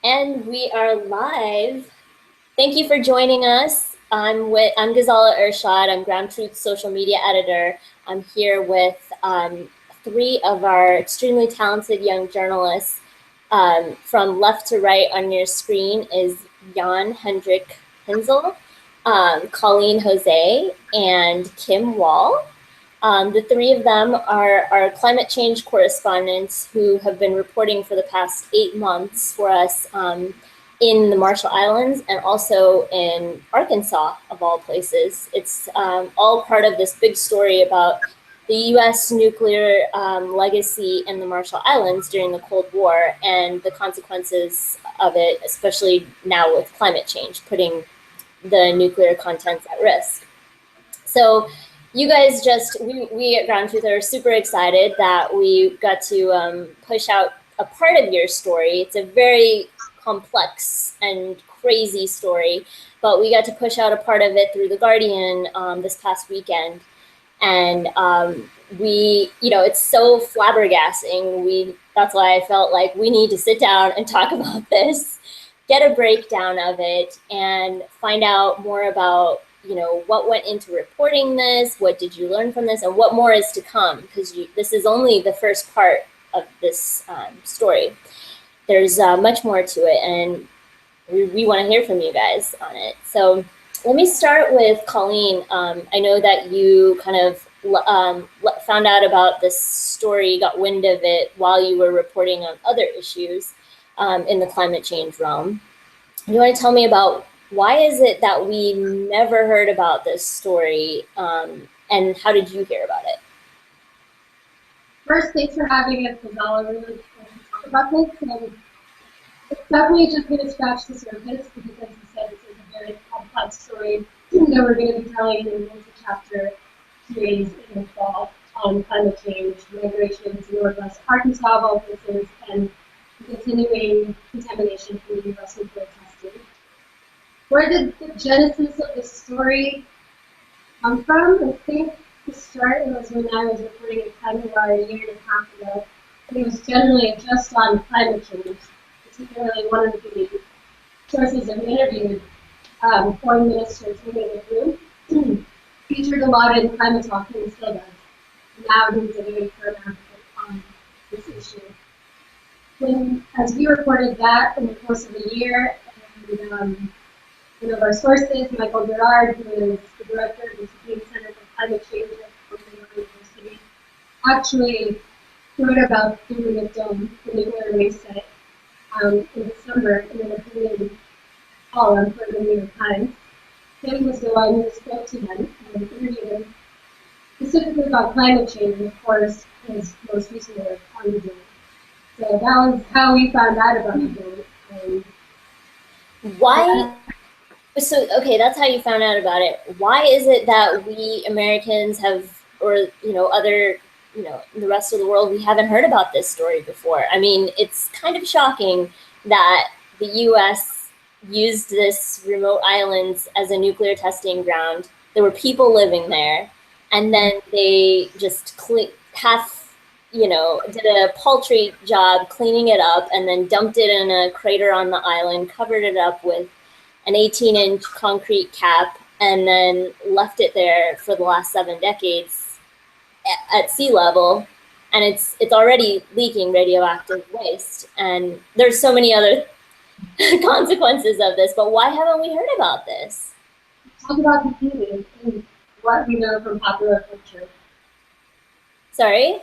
And we are live. Thank you for joining us. I'm Ghazala Ershad. I'm GroundTruth social media editor. I'm here with three of our extremely talented young journalists. From left to right on your screen is Jan Hendrik Hensel, Colleen Jose, and Kim Wall. The three of them are climate change correspondents who have been reporting for the past 8 months for us in the Marshall Islands and also in Arkansas, of all places. It's all part of this big story about the US nuclear legacy in the Marshall Islands during the Cold War and the consequences of it, especially now with climate change, putting the nuclear contents at risk. So you guys we at GroundTruth are super excited that we got to push out a part of your story. It's a very complex and crazy story, but we got to push out a part of it through The Guardian this past weekend. And it's so flabbergasting. That's why I felt like we need to sit down and talk about this, get a breakdown of it, and find out more about what went into reporting this, what did you learn from this, and what more is to come, because this is only the first part of this story. There's much more to it, and we want to hear from you guys on it. So let me start with Colleen. I know that you kind of found out about this story, got wind of it while you were reporting on other issues in the climate change realm. You want to tell me about why is it that we never heard about this story, and how did you hear about it? First, thanks for having us, Ghazala. Really excited to talk about this. And it's definitely just going to scratch the surface because, as you said, this is a very complex story that we're going to be telling in the Untitled Chapter series in the fall on climate change, migration to Northwest Arkansas, of all places, and the continuing contamination from the U.S. nuclear testing. Where did the genesis of the story come from? I think the start was when I was reporting at Canada a year and a half ago. And it was generally just on climate change, particularly one of the sources of interview, foreign ministers who made the group, featured a lot in climate talk and still does. Now he's a very firm advocate on this issue. As we reported that in the course of a year, and one of our sources, Michael Gerard, who is the director of the Supreme Center for Climate Change at Columbia University, actually wrote about the Runit Dome, the nuclear waste site, in December in an opinion column for the New York Times. Tim was the one who spoke to them and interviewed them specifically about climate change, and of course, his most recent work on the dome. So that was how we found out about the dome. Why? So, okay, that's how you found out about it. Why is it that we Americans have, or, other, the rest of the world, we haven't heard about this story before? I mean, it's kind of shocking that the US used this remote islands as a nuclear testing ground. There were people living there, and then they just did a paltry job cleaning it up and then dumped it in a crater on the island, covered it up with an 18-inch concrete cap, and then left it there for the last 7 decades at sea level, and it's already leaking radioactive waste. And there's so many other consequences of this, but why haven't we heard about this? Talk about the healing and what we know from popular culture. Sorry?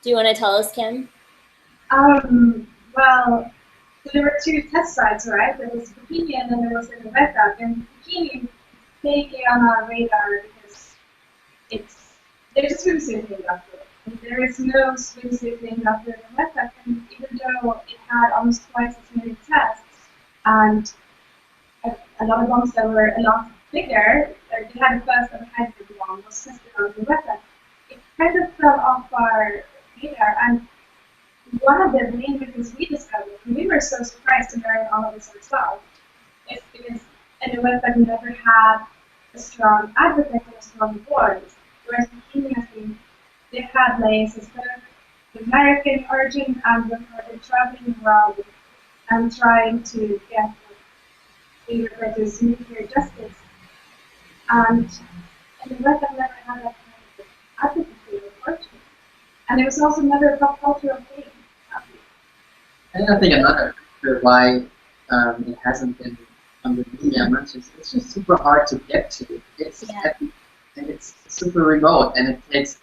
Do you want to tell us, Kim? Well, so there were 2 test sites, right? There was Bikini and then there was in the wet duck. And Bikini is taking on our radar because there's a swimsuit named after it. And there is no swimsuit named after the wet duck. And even though it had almost twice as many tests and a lot of bombs that were a lot bigger, like they had a first and hydrogen bomb was tested on the wet duck. It kind of fell off our radar. And one of the main reasons we discovered, and we were so surprised to learn all of this ourselves, is because NUS never had a strong advocate and a strong voice, whereas Bikini has been, they've had layers of both American origin and have been traveling around and trying to get what we refer to as nuclear justice. And in the West, I've never had that kind of advocacy or fortune. And it was also never a pop cultural thing. And I think another factor why it hasn't been on the media much is it's just super hard to get to. It's heavy, and it's super remote, and it takes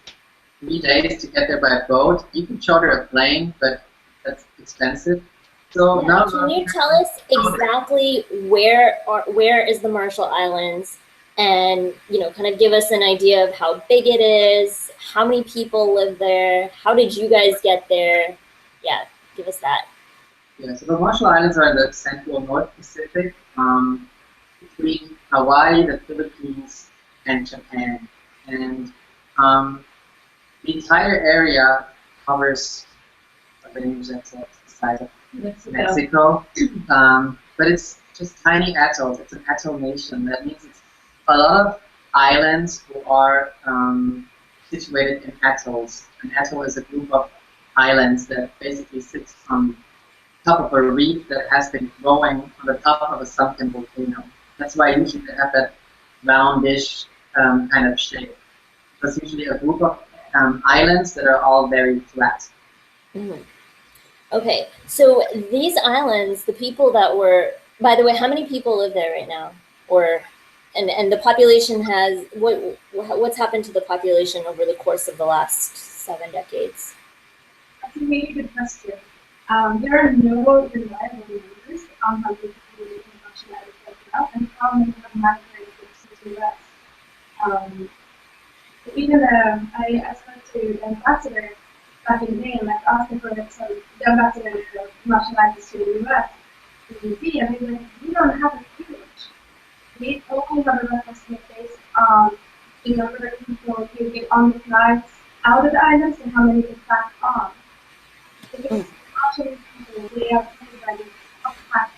3 days to get there by boat. You can charter a plane, but that's expensive. So now, can you tell us exactly where is the Marshall Islands, and kind of give us an idea of how big it is, how many people live there, how did you guys get there? Yeah, give us that. Yeah, so the Marshall Islands are in the central North Pacific, between Hawaii, the Philippines, and Japan. And the entire area covers, I believe that's the size of Mexico. But it's just tiny atolls. It's an atoll nation. That means it's a lot of islands who are situated in atolls. An atoll is a group of islands that basically sits on top of a reef that has been growing on the top of a sunken volcano. That's why usually they have that roundish kind of shape. It's usually a group of islands that are all very flat. Mm-hmm. Okay, so these islands, the people that were, by the way, how many people live there right now? And the population has, what's happened to the population over the course of the last 7 decades? That's a really good question. There are no reliable numbers on how many people live in Marshall Islands right now, and how many have migrated to the US. Even I spoke to the ambassador back in the day and asked him for the ambassador of Marshall Islands to the US, to DC, and he was like, we don't have a huge. We only have a rough estimate based on the number of people who get on the flights out of the islands and how many get back on. Because actually people, they are everybody uppacked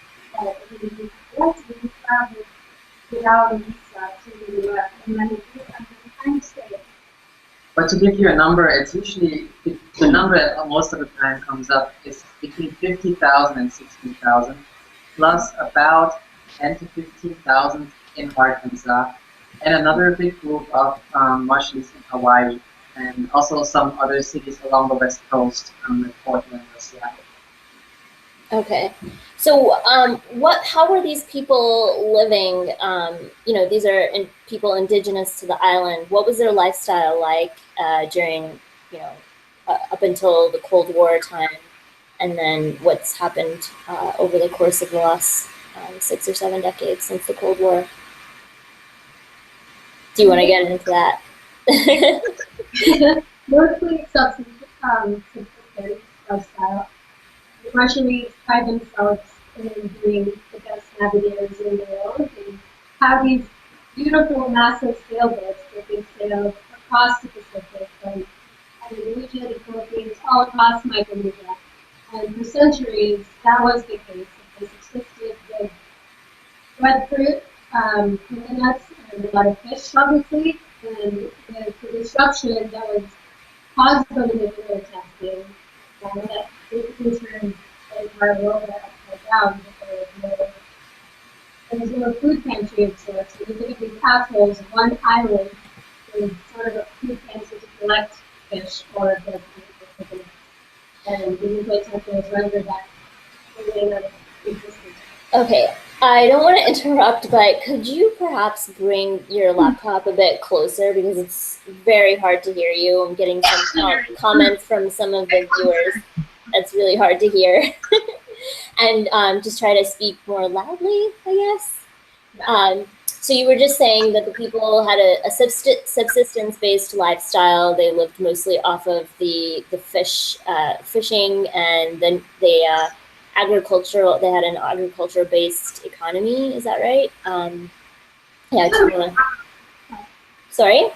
really relatively travel without a visa to the US, and many do, and they kind of stay. But to give you a number, it's usually, the number that most of the time comes up is between 50,000 and 60,000, plus about 10 to 15,000 in Arkansas, and another big group of Marshallese in Hawaii, and also some other cities along the west coast, like Portland or Seattle. Okay, so how were these people living? These are people indigenous to the island. What was their lifestyle like during, up until the Cold War time, and then what's happened over the course of the last 6 or 7 decades since the Cold War? Do you want to get into that? Mostly subsistence lifestyle. The Marshallese pride themselves in being the best navigators in the world and have these beautiful, massive sailboats that they sail across the Pacific from Indonesia to Philippines, all across Micronesia. And for centuries, that was the case. They subsisted with breadfruit, coconuts, and a lot of fish, obviously. And the disruption that was caused by the nuclear testing, that basically turned the entire world upside down. There was no food pantry of sorts. So you look at these atolls, one island is sort of a food pantry to collect fish or the coconuts. And the nuclear testing has rendered that really not existent. Okay, I don't want to interrupt, but could you perhaps bring your laptop a bit closer, because it's very hard to hear you. I'm getting some comments from some of the viewers. That's really hard to hear. And just try to speak more loudly, I guess. So you were just saying that the people had a subsistence-based lifestyle. They lived mostly off of the fishing, and then they had an agriculture-based economy. Is that right? Sorry?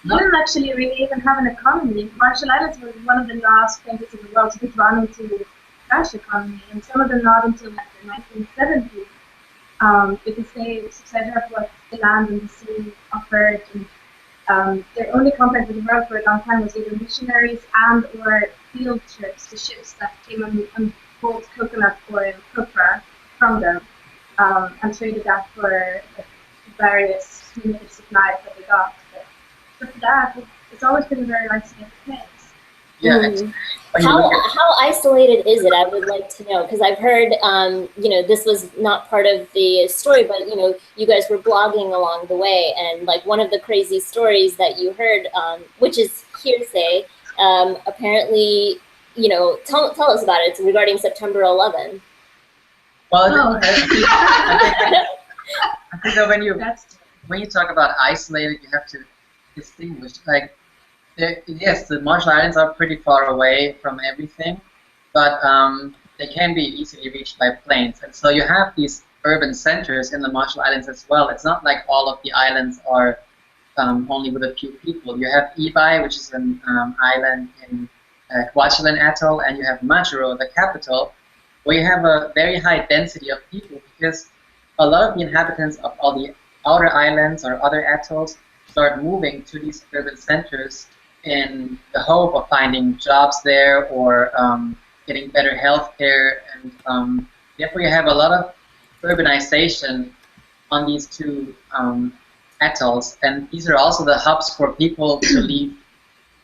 We didn't actually really even have an economy. Marshall Islands was one of the last places in the world to get run into a crash economy, and some of them not until like the 1970s, because they subsidized what the land and the sea offered. And their only contact with the world for a long time was either missionaries and or field trips to ships that came on pulled coconut oil, copra, from them, and traded that for various limited supplies that they got. But for that, it's always been a very isolated place. Yeah. Mm. How isolated is it? I would like to know, because I've heard, this was not part of the story, but you guys were blogging along the way, and like one of the crazy stories that you heard, which is hearsay, apparently, tell us about it. It's regarding September 11th. Well, I think that when you talk about isolated, you have to distinguish. Like, yes, the Marshall Islands are pretty far away from everything, but they can be easily reached by planes. And so you have these urban centers in the Marshall Islands as well. It's not like all of the islands are only with a few people. You have Ebi, which is an island in Kwajalein Atoll, and you have Majuro, the capital, where you have a very high density of people, because a lot of the inhabitants of all the outer islands or other atolls start moving to these urban centers in the hope of finding jobs there or getting better health care, and therefore you have a lot of urbanization on these two atolls, and these are also the hubs for people to leave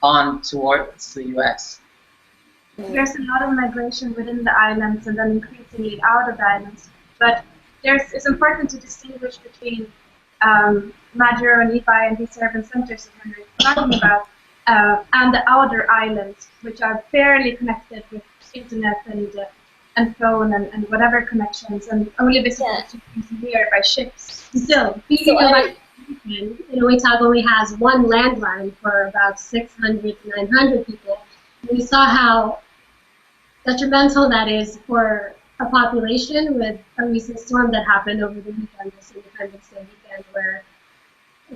on towards the US. There's a lot of migration within the islands and then increasingly out of the islands, but it's important to distinguish between Majuro and Ebi and these urban centers that Henry is talking about, and the outer islands, which are fairly connected with internet and phone and whatever connections, and only visible to here by ships. Still, speaking of Innuitab only has one landline for about 600 to 900 people. And we saw how detrimental that is for a population with a recent storm that happened over the weekend, this Independence Day weekend, where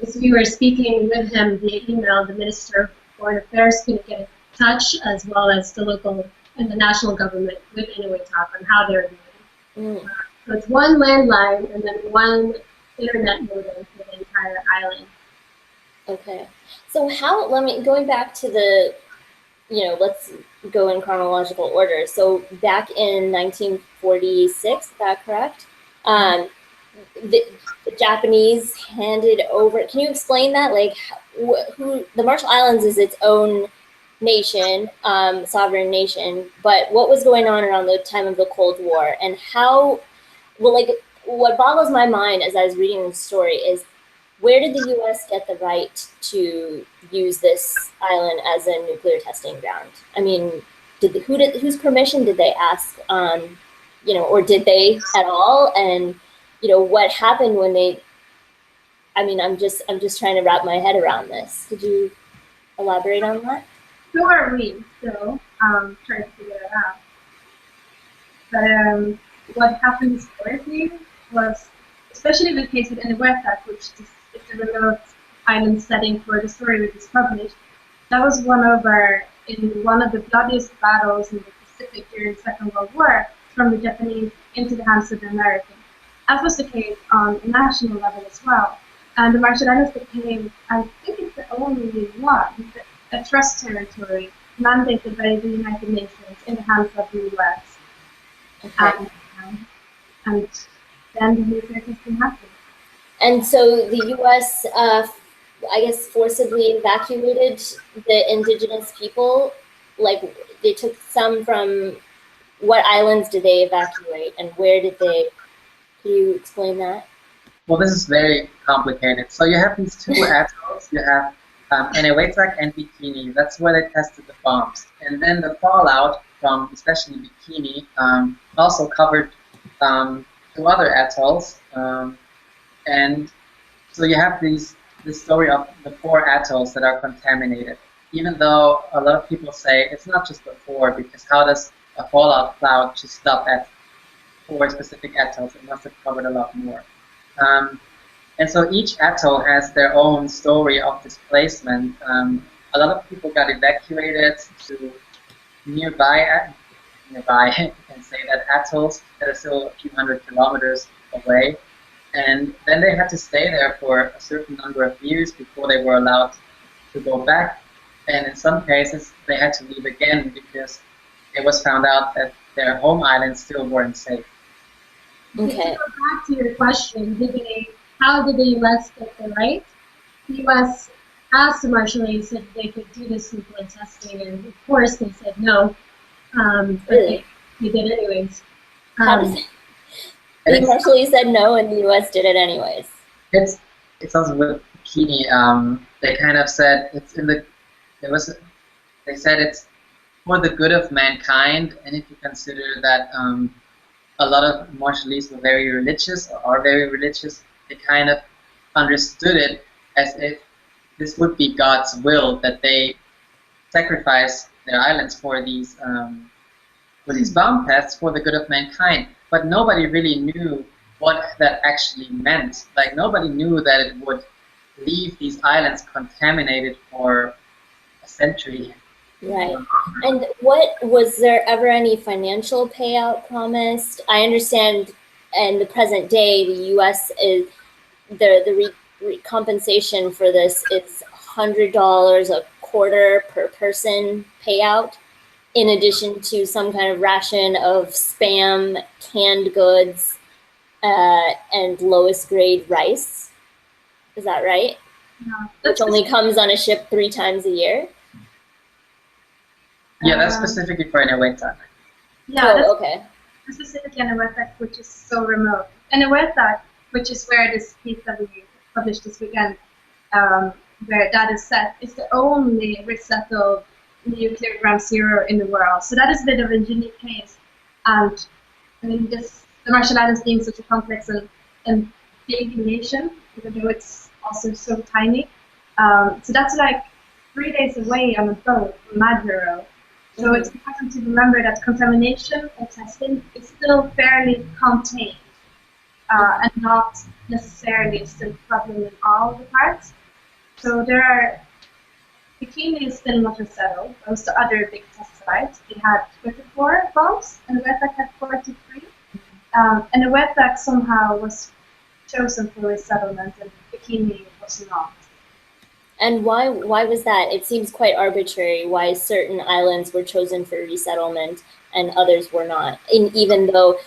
as we were speaking with him via email, the Minister of Foreign Affairs couldn't get in touch, as well as the local and the national government with Innuitab on how they're doing. So it's one landline and then one internet modem for the entire island. Okay. So going back to the, let's go in chronological order. So back in 1946, is that correct? The Japanese handed over, can you explain that? Like, who the Marshall Islands is its own nation, sovereign nation, but what was going on around the time of the Cold War, and what boggles my mind as I was reading the story is, where did the U.S. get the right to use this island as a nuclear testing ground? I mean, whose permission did they ask? Or did they at all? And what happened when they? I mean, I'm just trying to wrap my head around this. Could you elaborate on that? So are we still trying to figure it out. But what happened historically was, especially in the case of Inuiatak, which is a remote island setting where the story was published, that was one of the bloodiest battles in the Pacific during the Second World War, from the Japanese into the hands of the Americans. As was the case on a national level as well. And the Marshall Islands became, I think it's the only one, a trust territory mandated by the United Nations in the hands of the US. Okay. And then the nuclear testing happened. And so the U.S., I guess, forcibly evacuated the indigenous people. Like, they took some from, what islands did they evacuate, and where did they? Can you explain that? Well, this is very complicated. So you have these two atolls. You have Enewetak and Bikini. That's where they tested the bombs. And then the fallout from especially Bikini also covered two other atolls. And so you have this story of the 4 atolls that are contaminated. Even though a lot of people say it's not just the 4, because how does a fallout cloud just stop at 4 specific atolls? It must have covered a lot more. And so each atoll has their own story of displacement. A lot of people got evacuated to nearby, you can say that, atolls that are still a few hundred kilometers away. And then they had to stay there for a certain number of years before they were allowed to go back. And in some cases, they had to leave again because it was found out that their home islands still weren't safe. Okay. To go back to your question, how did the U.S. get the right? The U.S. asked the Marshallese if they could do this nuclear testing, and of course they said no. But Really? they did anyways. How does And the Marshallese said no and the US did it anyways? it's also with bikini. They kind of said it's in the they said it's for the good of mankind, and if you consider that a lot of Marshallese were very religious or are very religious, they kind of understood it as if this would be God's will, that they sacrifice their islands for these bomb tests for the good of mankind. But nobody really knew what that actually meant. Like nobody knew that it would leave these islands contaminated for a century. Right. And was there ever any financial payout promised? I understand in the present day, the U.S. is the compensation for this is $100 a quarter per person payout, in addition to some kind of ration of Spam, canned goods, and lowest grade rice. Is that right? No, Which only comes on a ship 3 times a year? Yeah, that's specifically for Inuitak. Yeah, that's Okay. specifically Inuitak, which is so remote. Inuitak, which is where this piece that we published this weekend, where that is set, is the only resettled nuclear ground zero in the world. So that is a bit of a unique case. And I mean, the Marshall Islands being such a complex and big nation, even though it's also so tiny. So that's like 3 days away on a boat from Maduro. So it's important to remember that contamination and testing is still fairly contained and not necessarily still a problem in all the parts. So Bikini is still not resettled. Those the other big test sites. They had 24 bombs, and Inuitak had 43. And Inuitak somehow was chosen for resettlement, and Bikini was not. And why was that? It seems quite arbitrary why certain islands were chosen for resettlement and others were not. And even though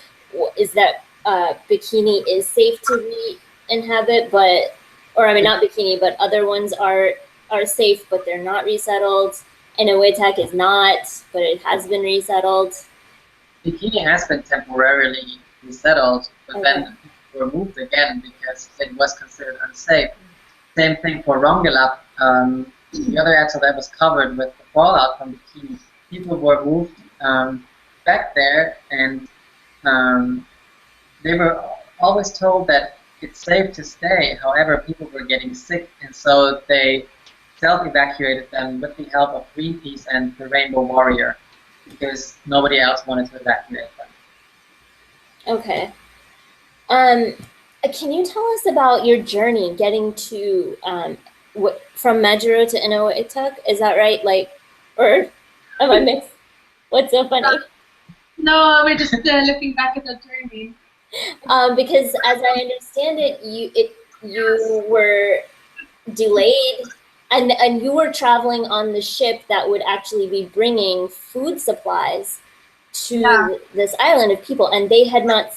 is that Bikini is safe to re-inhabit, or I mean not Bikini, but other ones are safe, but they're not resettled. And Inuitak is not, but it has been resettled. Bikini has been temporarily resettled, but then were moved again because it was considered unsafe. Same thing for Rongelap. The other atoll that was covered with the fallout from Bikini, people were moved back there, and they were always told that it's safe to stay. However, people were getting sick, and so they self-evacuated them with the help of Greenpeace and the Rainbow Warrior, because nobody else wanted to evacuate them. Okay. Can you tell us about your journey getting to from Majuro to Inuitak? Is that right? Like, or am I mixed? What's so funny? No, we're just looking back at the journey. Because as I understand it, you were delayed, and you were traveling on the ship that would actually be bringing food supplies to this island of people, and but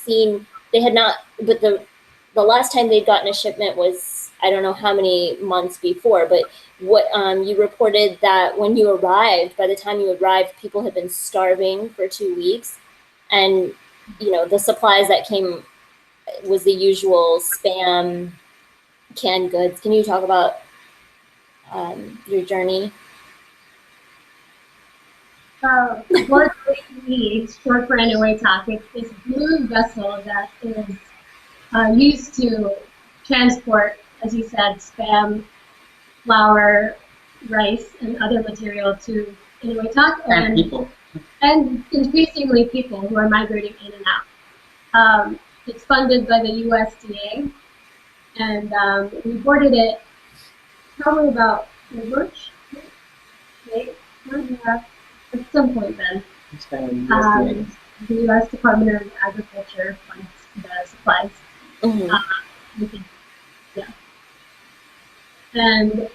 the last time they'd gotten a shipment was, I don't know how many months before, but what you reported that when you arrived, by the time you arrived, people had been starving for 2 weeks, and the supplies that came was the usual Spam, canned goods. Can you talk about your journey? What we short for Inuitak, it's this blue vessel that is used to transport, as you said, Spam, flour, rice, and other material to Inuitak, And people. and increasingly people who are migrating in and out. It's funded by the USDA, and we boarded it probably about March, at some point then. The U.S. Department of Agriculture funds the supplies. Yeah. And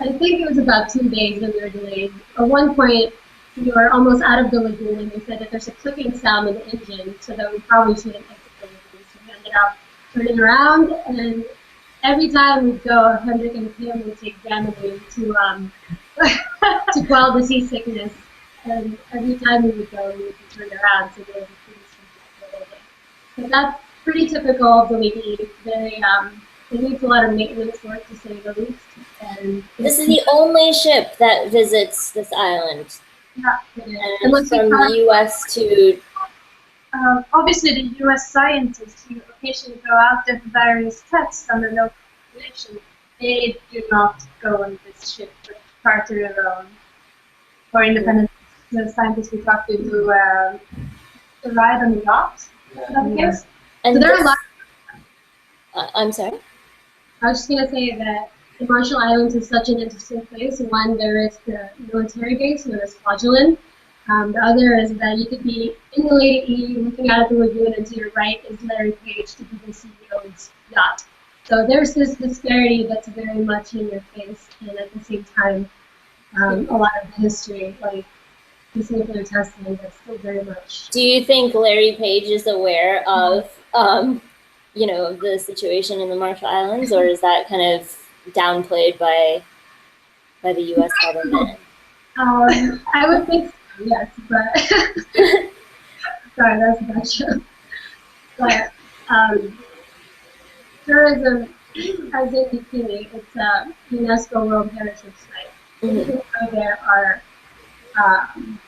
I think it was about 2 days that we were delayed. At one point, we were almost out of the lagoon, and they said that there's a clicking sound in the engine, so that we probably shouldn't exit the lagoon. So we ended up turning around, and every time we'd go, Hendrik and Kim would take Dramamine to quell the seasickness. And every time we would go, we would be turned around, so they would be pretty sleepy for a little bit. But that's pretty typical of the Lady. It needs a lot of maintenance work, to say the least. And This is the only ship that visits this island. yeah, And it's from the U.S. to... Obviously, the U.S. scientists who occasionally go out there for various tests under local population, they do not go on this ship for charter alone or independent. The scientists we talked to who ride on the yacht. Is that the case? And so there are a lot. I'm sorry? I was just going to say that the Marshall Islands is such an interesting place. One, there is the military base known as Kwajalein. The other is that you could be in the Lady E, looking out at the lagoon, and to your right is Larry Page, the Google CEO's yacht. So there's this disparity that's very much in your face, and at the same time, a lot of the history, like this nuclear testing, that's still very much. Do you think Larry Page is aware of, the situation in the Marshall Islands, or is that kind of downplayed by the U.S. government? I would think so, yes, but sorry, that's a bad joke. But tourism, as in Bikini, it's a UNESCO World Heritage Site. Mm-hmm. So there are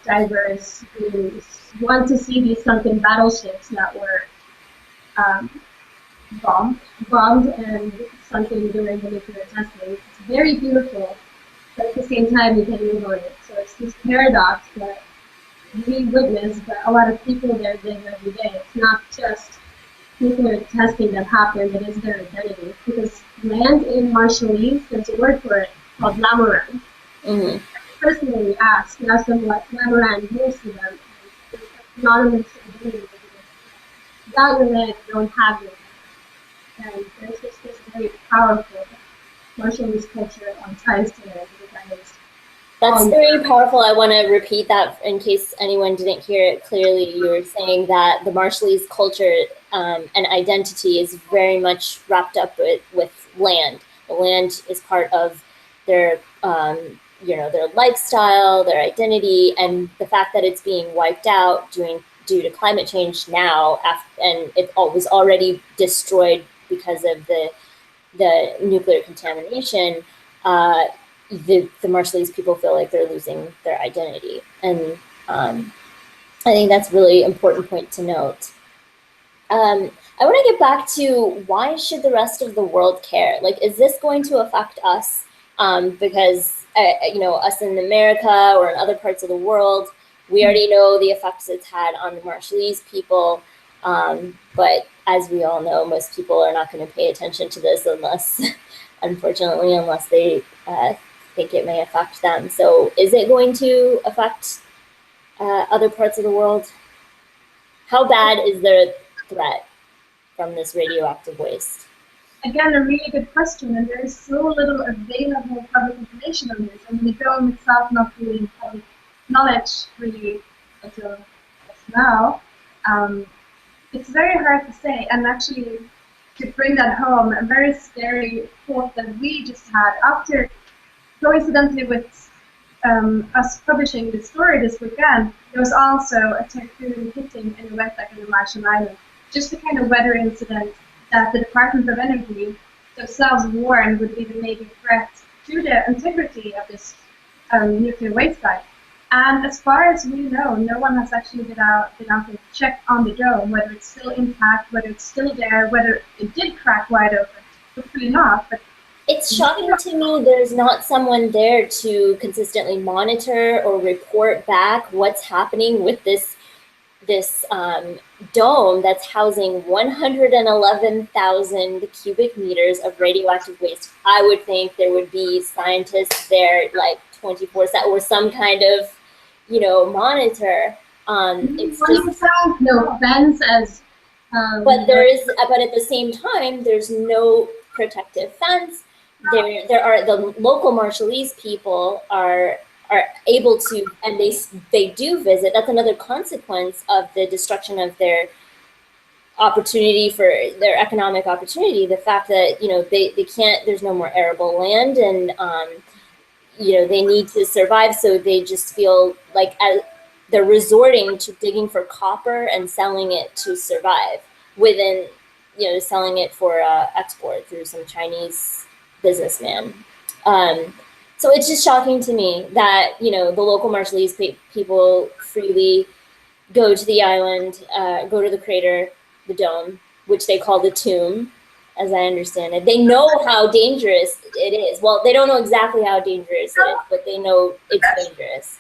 divers who want to see these sunken battleships that were bombed and sunken during the nuclear testing. It's very beautiful, but at the same time you can live on it. So it's this paradox that we witness, but a lot of people there live every day. It's not just nuclear testing that happened, it is their identity. Because land in Marshallese, there's a word for it called lamoran. Mm-hmm. Personally ask them what lamoran means to them. It's synonymous to identity. Without your land, you don't have your land. And there's just this very powerful Marshallese culture on ties to it. That's very powerful. I want to repeat that in case anyone didn't hear it clearly. You were saying that the Marshallese culture and identity is very much wrapped up with land. The land is part of their their lifestyle, their identity, and the fact that it's being wiped out due to climate change now, and it was already destroyed because of the nuclear contamination. The Marshallese people feel like they're losing their identity, and I think that's a really important point to note. I want to get back to why should the rest of the world care? Like, is this going to affect us? Because us in America or in other parts of the world, we already know the effects it's had on the Marshallese people. But as we all know, most people are not going to pay attention to this unless they think it may affect them. So is it going to affect other parts of the world? How bad is the threat from this radioactive waste? Again, a really good question, and there is so little available public information on this. I mean, the dome itself not really public knowledge really until now. It's very hard to say, and actually to bring that home, a very scary thought that we just had after, coincidentally with us publishing the story this weekend, there was also a typhoon hitting in the wet back in the Marshall Islands. Just the kind of weather incident that the Department of Energy themselves warned would be the major threat to the integrity of this nuclear waste site. And as far as we know, no one has actually been out to check on the dome, whether it's still intact, whether it's still there, whether it did crack wide open. Hopefully not, but it's shocking to me there's not someone there to consistently monitor or report back what's happening with this dome that's housing 111,000 cubic meters of radioactive waste. I would think there would be scientists there like 24/7 or some kind of, monitor. It's just no offense as. But at the same time, there's no protective fence. There are the local Marshallese people are are able to, and they do visit. That's another consequence of the destruction of their opportunity for their economic opportunity. The fact that, you know, they can't, there's no more arable land, and you know, they need to survive, so they just feel like they're resorting to digging for copper and selling it to survive, within, you know, selling it for export through some Chinese businessman. So it's just shocking to me that, you know, the local Marshallese people freely go to the island, go to the crater, the dome, which they call the tomb, as I understand it. They know how dangerous it is. Well, they don't know exactly how dangerous it is, but they know it's dangerous.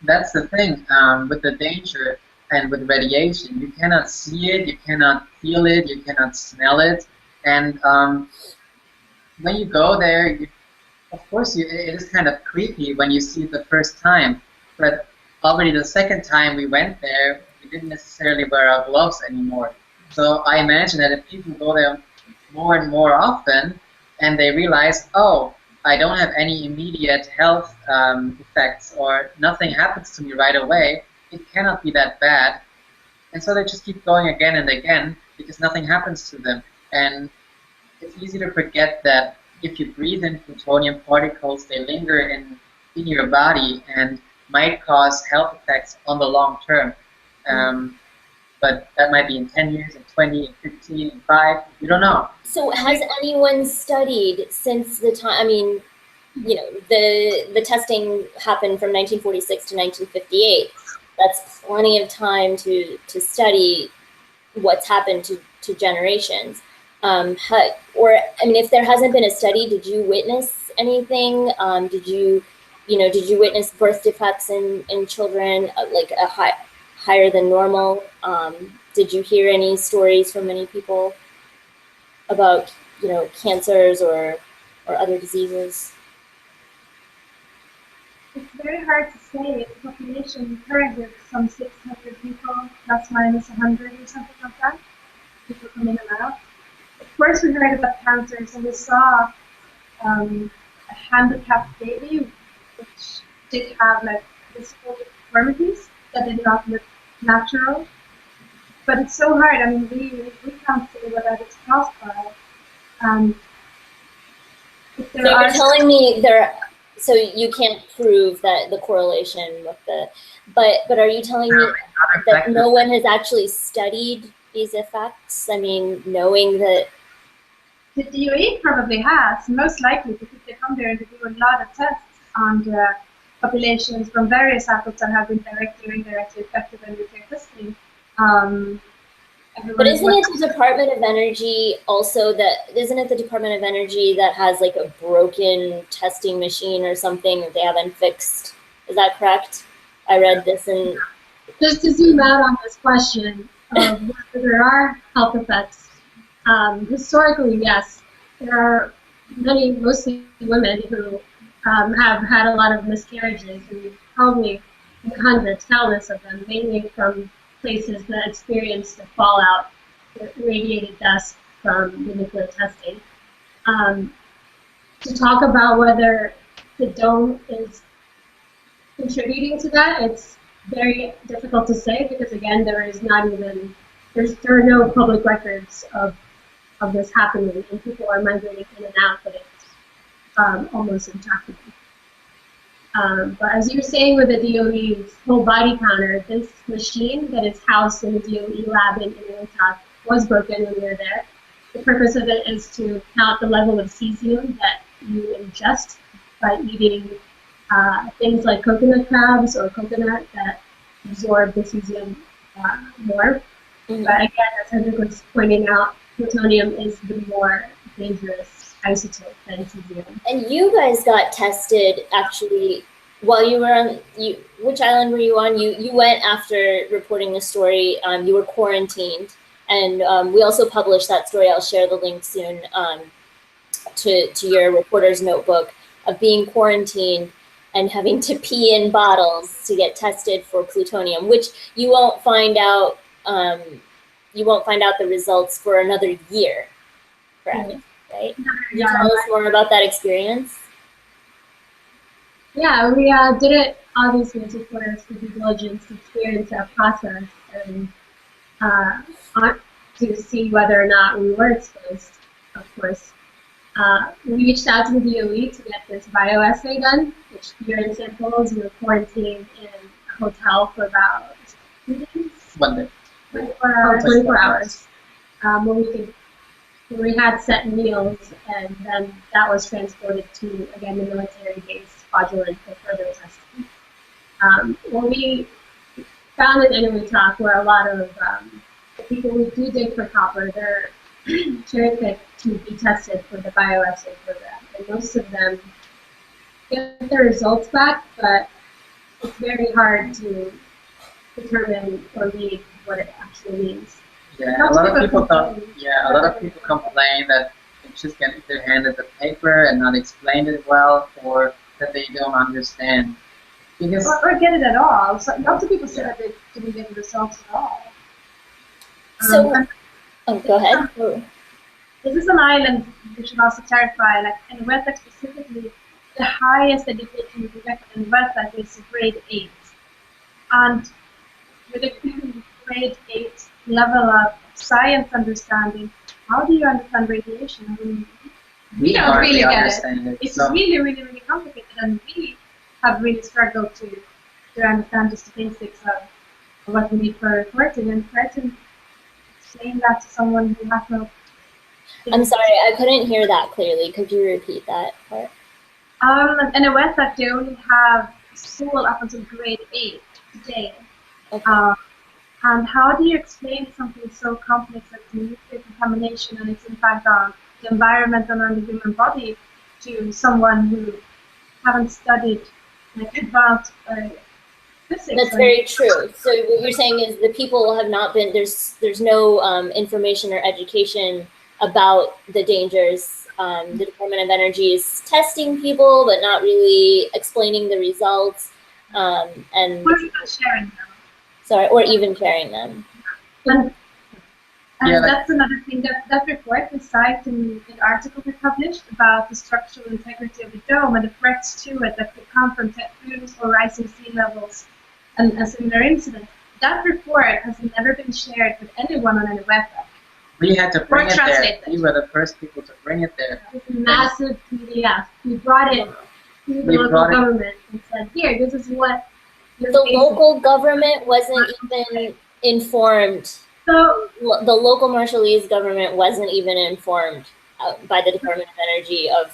That's the thing with the danger and with radiation. You cannot see it, you cannot feel it, you cannot smell it. And when you go there, of course, it is kind of creepy when you see it the first time. But already the second time we went there, we didn't necessarily wear our gloves anymore. So I imagine that if people go there more and more often, and they realize, oh, I don't have any immediate health effects, or nothing happens to me right away, it cannot be that bad. And so they just keep going again and again because nothing happens to them. And it's easy to forget that if you breathe in plutonium particles, they linger in your body and might cause health effects on the long term. But that might be in 10 years, in 20, in 15, in 5, we don't know. So has anyone studied since the time, I mean, you know, the testing happened from 1946 to 1958. That's plenty of time to study what's happened to generations. Or, I mean, if there hasn't been a study, did you witness anything? Did you witness birth defects in children, like a higher than normal? Did you hear any stories from many people about, you know, cancers or other diseases? It's very hard to say. The population currently is some 600 people, plus minus 100 or something like that. People come in and out. Of course, we heard about cancers, and we saw a handicapped baby, which did have like physical deformities that did not look natural. But it's so hard. I mean, we can't say what that is caused by. If there So are you're telling me so you can't prove that the correlation with but are you telling me that no one has actually studied these effects? I mean, knowing that the DOE probably has, most likely, because they come there and they do a lot of tests on the populations from various samples that have been directly or indirectly affected by nuclear testing. But isn't it the Department of Energy also isn't it the Department of Energy that has like a broken testing machine or something that they haven't fixed? Is that correct? I read this in... Just to zoom out on this question of whether there are health effects, historically, yes, there are many, mostly women, who have had a lot of miscarriages, and probably hundreds, countless of them, mainly from places that experienced the fallout, the radiated dust from the nuclear testing. To talk about whether the dome is contributing to that, it's very difficult to say, because again, there are no public records of this happening, and people are migrating in and out, but it's almost intractable. But as you were saying with the DOE's whole body counter, this machine that is housed in the DOE lab in Utah was broken when we were there. The purpose of it is to count the level of cesium that you ingest by eating things like coconut crabs or coconut that absorb the cesium more. But again, as Hendrik was pointing out, plutonium is the more dangerous isotope than cesium. And you guys got tested actually while you were on, which island were you on? You went after reporting the story, you were quarantined, and we also published that story. I'll share the link soon to your reporter's notebook of being quarantined and having to pee in bottles to get tested for plutonium, which you won't find out the results for another year, correct? Right? Can you tell us more about that experience? Yeah, we did it obviously to put us through due diligence to experience our process and uh, to see whether or not we were exposed, of course. We reached out to the DOE to get this bioassay done, which urine samples. We were quarantined in a hotel for about 2 days? 1 day. 24 hours. Where we had set meals, and then that was transported to, again, the military base, Kwajalein, for further testing. What we found in Inuitak were a lot of the people who do dig for copper, they're cherry-picked to be tested for the bioassay program. And most of them get their results back, but it's very hard to determine or read what it actually means. Yeah, a lot of people complain that they just get their handed the paper and not explained it well, or that they don't understand. Because or get it at all. So lots of people say that they didn't get the results at all. So, go ahead. This is an island, we should also clarify, like in Wetback specifically, the highest education you can get in Wetback is grade 8. And with a grade 8 level of science understanding, how do you understand radiation? I mean, we don't really get it. It's really, really, really complicated, and we have really struggled to understand just the basics of what we need for reporting, and try to explain that to someone who has no... I'm sorry, I couldn't hear that clearly. Could you repeat that part? In a Wetback, they only have school up until grade 8 today. Okay. And how do you explain something so complex as nuclear contamination and its impact on the environment and on the human body to someone who haven't studied like advanced physics? That's very true. So what you're saying is the people have not been, there's no information or education about the dangers. The Department of Energy is testing people, but not really explaining the results. And or even sharing them. Sorry, or even sharing them. And that's another thing, that report was cited in an article we published about the structural integrity of the dome and the threats to it that could come from typhoons or rising sea levels and a similar incident. That report has never been shared with anyone on any website. We had to bring it there. We were the first people to bring it there. It's a massive PDF. We brought it to the local government and said, here, this is what... The local government wasn't even informed. So the local Marshallese government wasn't even informed by the Department of Energy of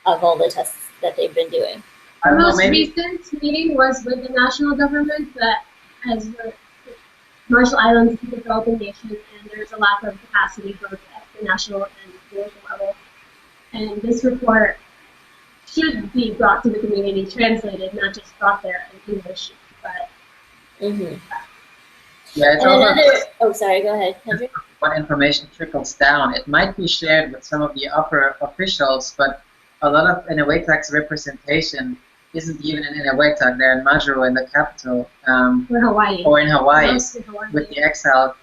all the tests that they've been doing. The most recent meeting was with the national government, that as the Marshall Islands is a developing nation, and there's a lack of capacity both at the national and local level. And this report should be brought to the community, translated, not just brought there in English. But yeah, it's oh, sorry, go ahead, Hendrik. When information trickles down, it might be shared with some of the upper officials, but a lot of Inuitak's representation isn't even in Inuitak. They're in Majuro, in the capital, or in Hawaii, with the exile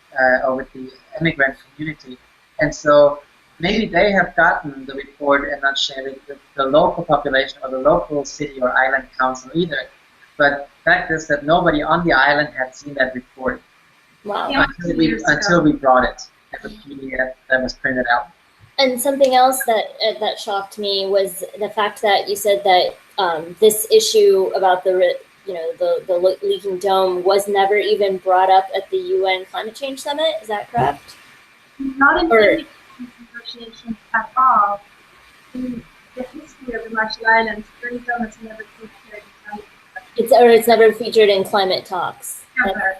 or with the immigrant community. And so maybe they have gotten the report and not shared it with the local population or the local city or island council either. But the fact is that nobody on the island had seen that report. Wow. Until we brought it as a PDF that was printed out. And something else that shocked me was the fact that you said that this issue about the leaking dome was never even brought up at the UN Climate Change Summit. Is that correct? Not in any negotiations at all. In the history of the Marshall Islands, the dome has never featured. It's never featured in climate talks. Never.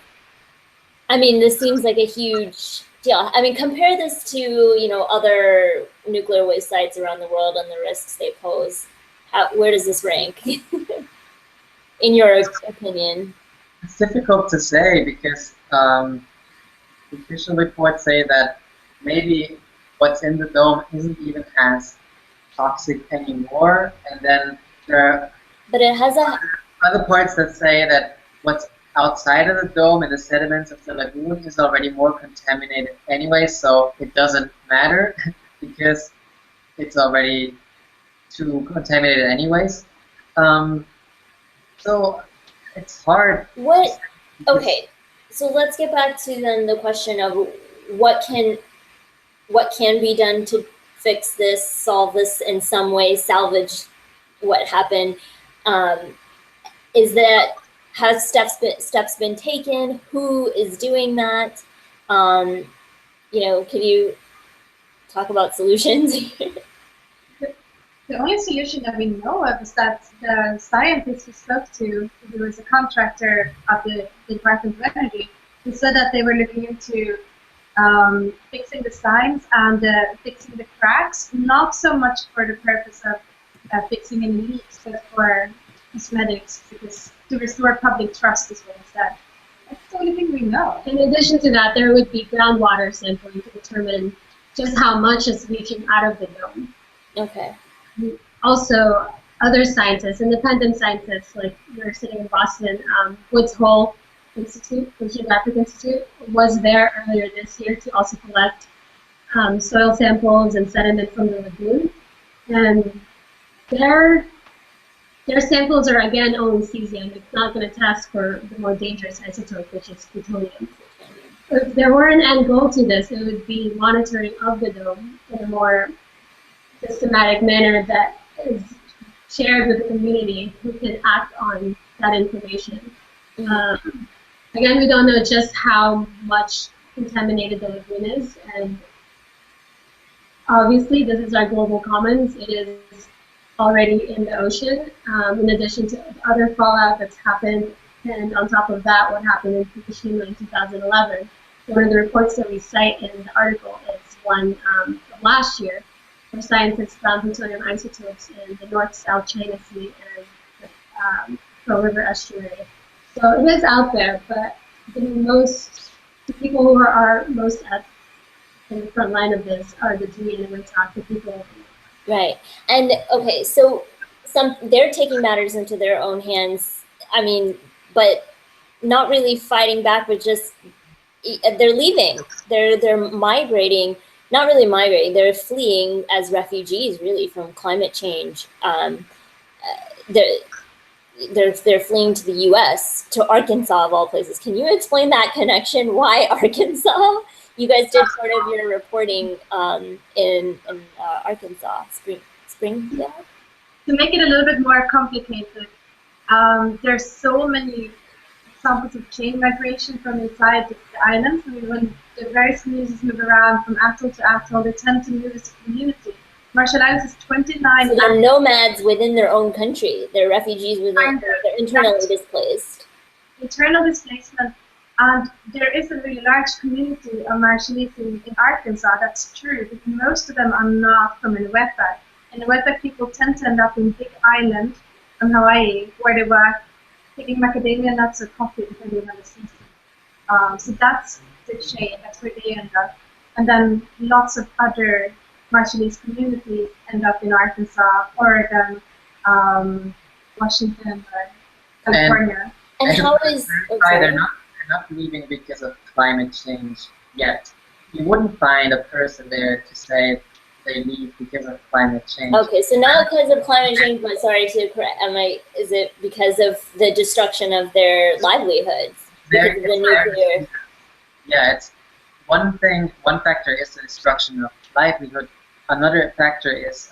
I mean, this seems like a huge deal. I mean, compare this to, other nuclear waste sites around the world and the risks they pose. Where does this rank, in your opinion? It's difficult to say because official reports say that maybe what's in the dome isn't even as toxic anymore, and then there are other parts that say that what's outside of the dome and the sediments of the lagoon is already more contaminated anyway, so it doesn't matter because it's already too contaminated anyways. So it's hard. What? Okay, so let's get back to then the question of what can be done to fix this, solve this in some way, salvage what happened. Um, is that has steps been taken? Who is doing that? Could you talk about solutions? The only solution that we know of is that the scientist we spoke to, who was a contractor at the Department of Energy, who said that they were looking into fixing the signs and fixing the cracks, not so much for the purpose of fixing any leaks, but for cosmetics, because to restore public trust is what he said. That's the only thing we know. In addition to that, there would be groundwater sampling to determine just how much is leaching out of the dome. Okay. Also, other scientists, independent scientists, like you're sitting in Boston, Woods Hole Institute, the Geographic Institute, was there earlier this year to also collect soil samples and sediment from the lagoon. And their samples are, again, only cesium. It's not going to test for the more dangerous isotope, which is plutonium. If there were an end goal to this, it would be monitoring of the dome in a more systematic manner that is shared with the community who can act on that information. Again, we don't know just how much contaminated the lagoon is, and obviously this is our global commons. It is already in the ocean, in addition to other fallout that's happened, and on top of that, what happened in Fukushima in 2011. One of the reports that we cite in the article is one from last year, where scientists found plutonium isotopes in the North-South China Sea and the Pearl River estuary. So it is out there, but the people who are most in the front line of this are the Julian and Wintock, the people. Right. And okay, so they're taking matters into their own hands. I mean, but not really fighting back, but just they're leaving. They're migrating. Not really migrating. They're fleeing as refugees, really, from climate change. They're fleeing to the U.S., to Arkansas of all places. Can you explain that connection? Why Arkansas? You guys did part of your reporting in Arkansas, Springfield. To make it a little bit more complicated, there's so many examples of chain migration from inside the islands. I mean, when the various communities move around from atoll to atoll, they tend to move as a community. Marshall Islands is 29. So they're nomads within their own country. They're refugees within. They're internally displaced. Internal displacement, and there is a really large community of Marshallese in Arkansas. That's true, but most of them are not from Inuetak. Inuetak people tend to end up in Big Island in Hawaii, where they were picking macadamia nuts or coffee depending on the season. So that's the chain. That's where they end up, and then lots of other Marshallese communities end up in Arkansas, Oregon, Washington, or California. And how is they're not leaving because of climate change yet. You wouldn't find a person there to say they leave because of climate change. Okay, so not because of climate change, but sorry to correct. Is it because of the destruction of their livelihoods? Because of the nuclear. Yeah, it's one thing. One factor is the destruction of livelihood. Another factor is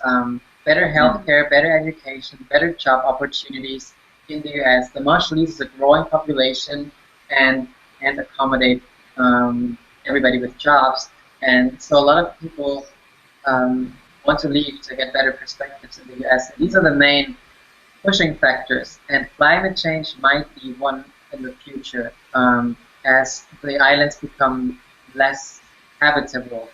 better healthcare, better education, better job opportunities in the U.S. The Marshallese is a growing population and accommodate everybody with jobs, and so a lot of people want to leave to get better perspectives in the U.S. And these are the main pushing factors, and climate change might be one in the future as the islands become less habitable.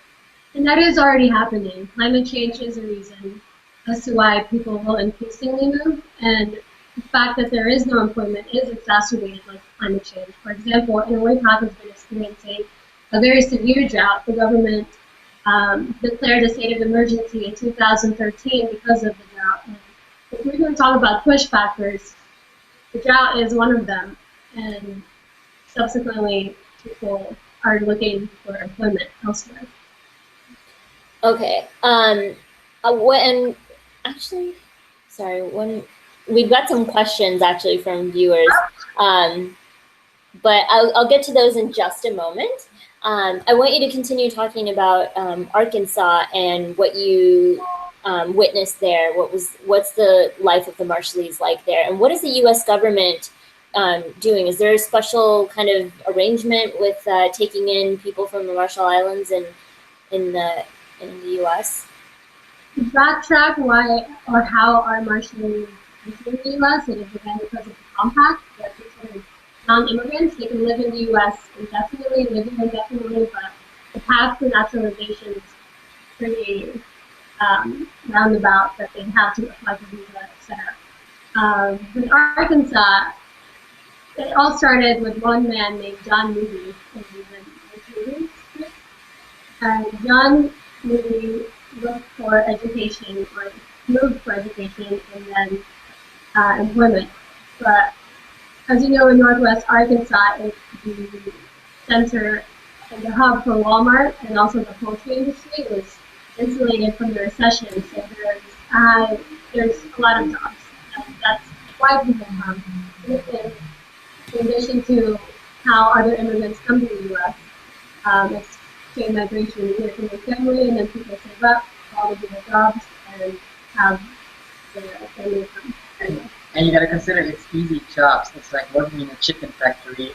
And that is already happening. Climate change is a reason as to why people will increasingly move, and the fact that there is no employment is exacerbated by climate change. For example, Inuitak has been experiencing a very severe drought. The government declared a state of emergency in 2013 because of the drought. And if we're going to talk about push factors, the drought is one of them, and subsequently people are looking for employment elsewhere. Okay. When we've got some questions actually from viewers, but I'll get to those in just a moment. I want you to continue talking about Arkansas and what you witnessed there. What's the life of the Marshallese like there, and what is the U.S. government doing? Is there a special kind of arrangement with taking in people from the Marshall Islands and in the U.S.? To backtrack why or how our Marshallese entering the U.S., it is again because of the compact that considers non-immigrants. They can live in the U.S. indefinitely, living indefinitely, but the path to naturalization is pretty roundabout, that they have to apply for visa, etc. In Arkansas, it all started with one man named John Moody in the 1980s. And John Moody looked for education, or moved for education, and then employment. But as you know, in Northwest Arkansas, it's the center and the hub for Walmart, and also the poultry industry was insulated from the recession. So there's a lot of jobs. That's why people come. In addition to how other immigrants come to the U.S., it's chain migration. Here to make family, and then people save up, all the jobs, and have their family come. Anyway. And you gotta consider it's easy jobs. It's like working in a chicken factory.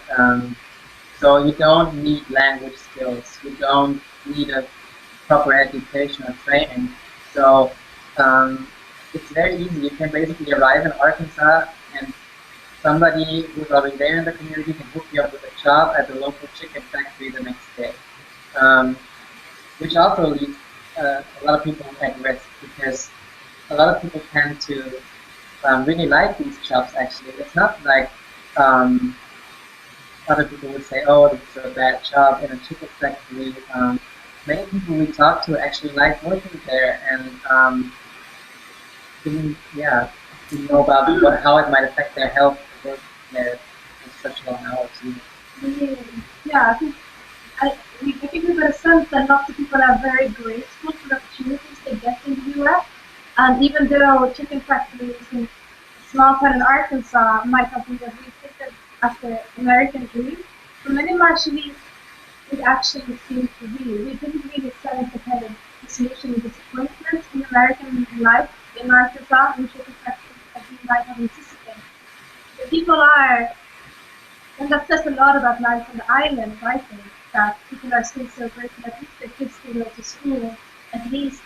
So you don't need language skills. You don't need a proper education or training. So it's very easy. You can basically arrive in Arkansas, and somebody who's already there in the community can hook you up with a job at the local chicken factory the next day. Which also leaves a lot of people at risk, because a lot of people tend to really like these jobs. Actually, it's not like other people would say, "Oh, this is a bad job in a chicken factory." Many people we talk to actually like working there, and didn't know about how it might affect their health to work there for such long hours. Yeah, I think we got a sense that lots of people are very grateful for the opportunities they get in the US. And even though chicken factories in a small town in Arkansas might not be as restricted as the American dream, for many Marshallese, it actually seems to be. We didn't really sense the kind of dissolution and disappointment in American life in Arkansas in chicken factories as we might have anticipated. The people are, and that says a lot about life on the island, I think, that people are still so grateful that at least their kids still go to school. At least,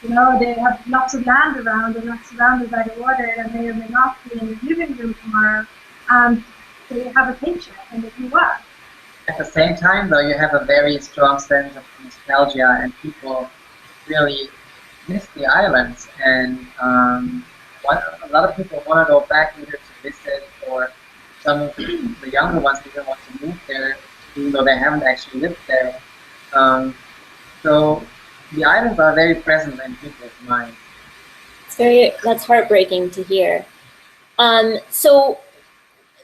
you know, they have lots of land around and not surrounded by the water, and may or may not be in the living room tomorrow. They have a paycheck and they can work. At the same time, though, you have a very strong sense of nostalgia, and people really miss the islands. And a lot of people want to go back either to visit, or some of the younger ones even want to move there, even though they haven't actually lived there. So the islands are very present in people's minds. That's heartbreaking to hear. So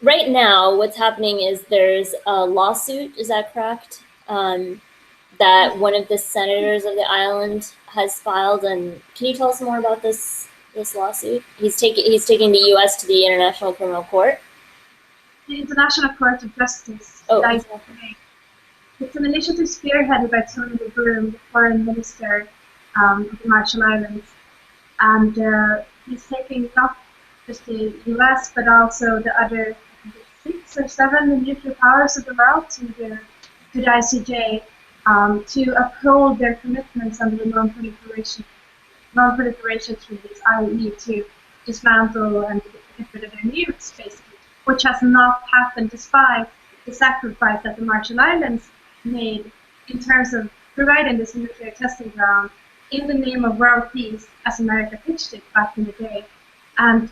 right now, what's happening is there's a lawsuit, is that correct? That one of the senators of the island has filed, and can you tell us more about this lawsuit? He's taking the U.S. to the International Criminal Court. The International Court of Justice. Oh, it's an initiative spearheaded by Tony Broom, the foreign minister of the Marshall Islands, and he's taking not just the U.S. but also the other 6 or 7 nuclear powers of the world to the ICJ to uphold their commitments under the non-proliferation treaties, i.e. to dismantle and get rid of their nukes, basically, which has not happened despite the sacrifice that the Marshall Islands made in terms of providing this nuclear testing ground in the name of world peace, as America pitched it back in the day. And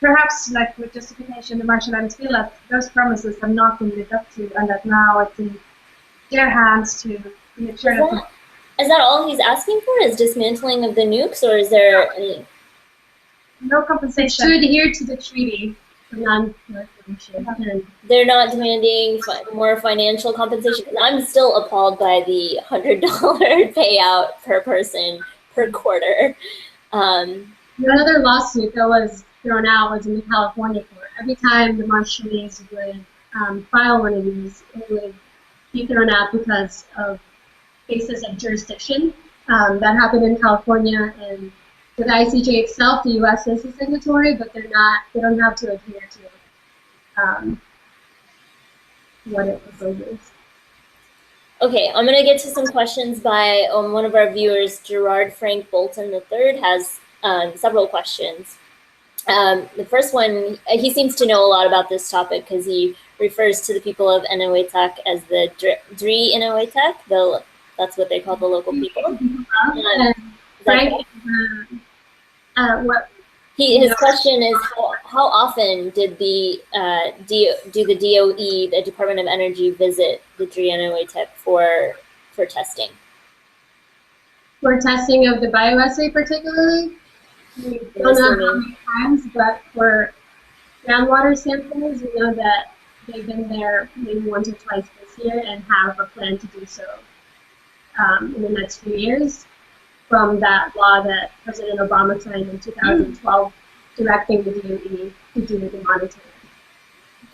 perhaps, like with justification, the Marshall Islands feel that those promises have not been lived up to, and that now it's in their hands to make sure that. Is that all he's asking for? Is dismantling of the nukes, or is there any? No compensation. To adhere to the treaty for non-proliferation. They're not demanding more financial compensation? Because I'm still appalled by the $100 payout per person per quarter. Another lawsuit that was thrown out was in the California court. Every time the Marshallese would file one of these, it would be thrown out because of basis of jurisdiction. That happened in California, and for the ICJ itself, the U.S. is a signatory, but they don't have to adhere to what it proposes. Okay, I'm gonna get to some questions by one of our viewers, Gerard Frank Bolton III, has several questions. The first one, he seems to know a lot about this topic because he refers to the people of Eniwetak as the Dri Eniwetak. That's what they call the local people. Frank, his question is how often did the DOE, the Department of Energy, visit the Dri Eniwetak for testing? For testing of the bioassay particularly? We don't know how many times, but for groundwater samples, we know that they've been there maybe once or twice this year and have a plan to do so in the next few years from that law that President Obama signed in 2012 directing the DOE to do the monitoring.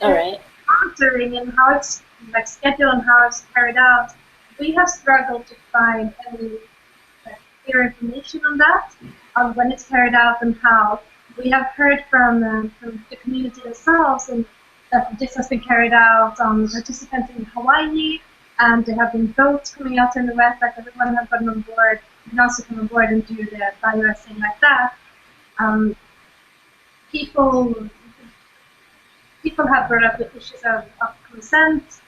All right. Monitoring and how it's like scheduled and how it's carried out, we have struggled to find any clear information on that, on when it's carried out and how. We have heard from the community themselves and that this has been carried out on participants in Hawaii, and there have been boats coming out in the west, like everyone has gotten on board, and also come on board and do the bioassay like that. People have brought up the issues of consent,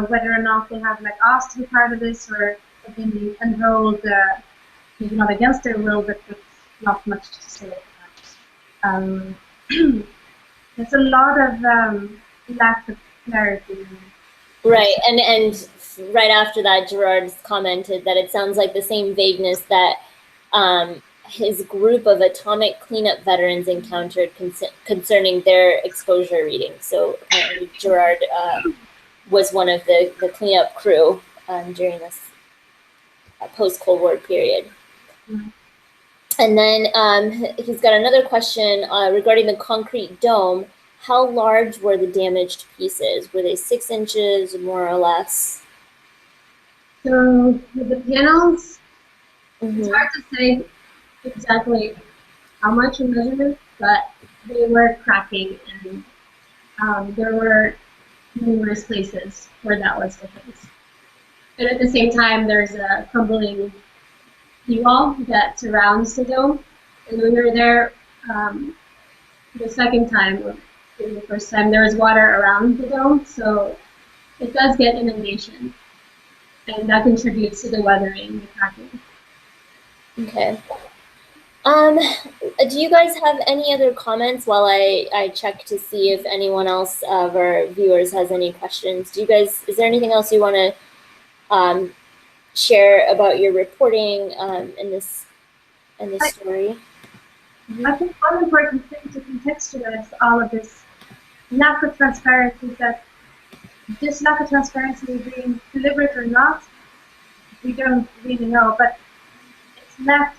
whether or not they have like asked to be part of this or have been enrolled, maybe not against their will, but with not much to say about. There's a lot of lack of clarity. Right, and right after that, Gerard's commented that it sounds like the same vagueness that his group of atomic cleanup veterans encountered concerning their exposure readings. So apparently Gerard was one of the cleanup crew during this post-Cold War period. Mm-hmm. And then he's got another question regarding the concrete dome. How large were the damaged pieces? Were they 6 inches, more or less? So with the panels, it's hard to say exactly how much in measurement, but they were cracking, and there were numerous places where that was the case. And at the same time, there's a crumbling seawall that surrounds the dome. And when we were there the second time, or the first time, there was water around the dome, so it does get inundation. And that contributes to the weathering, the cracking. Okay. Do you guys have any other comments while I check to see if anyone else of our viewers has any questions? Is there anything else you want to share about your reporting in this story? I think one important thing to contextualize all of this lack of transparency is that this lack of transparency being deliberate or not, we don't really know, but it's left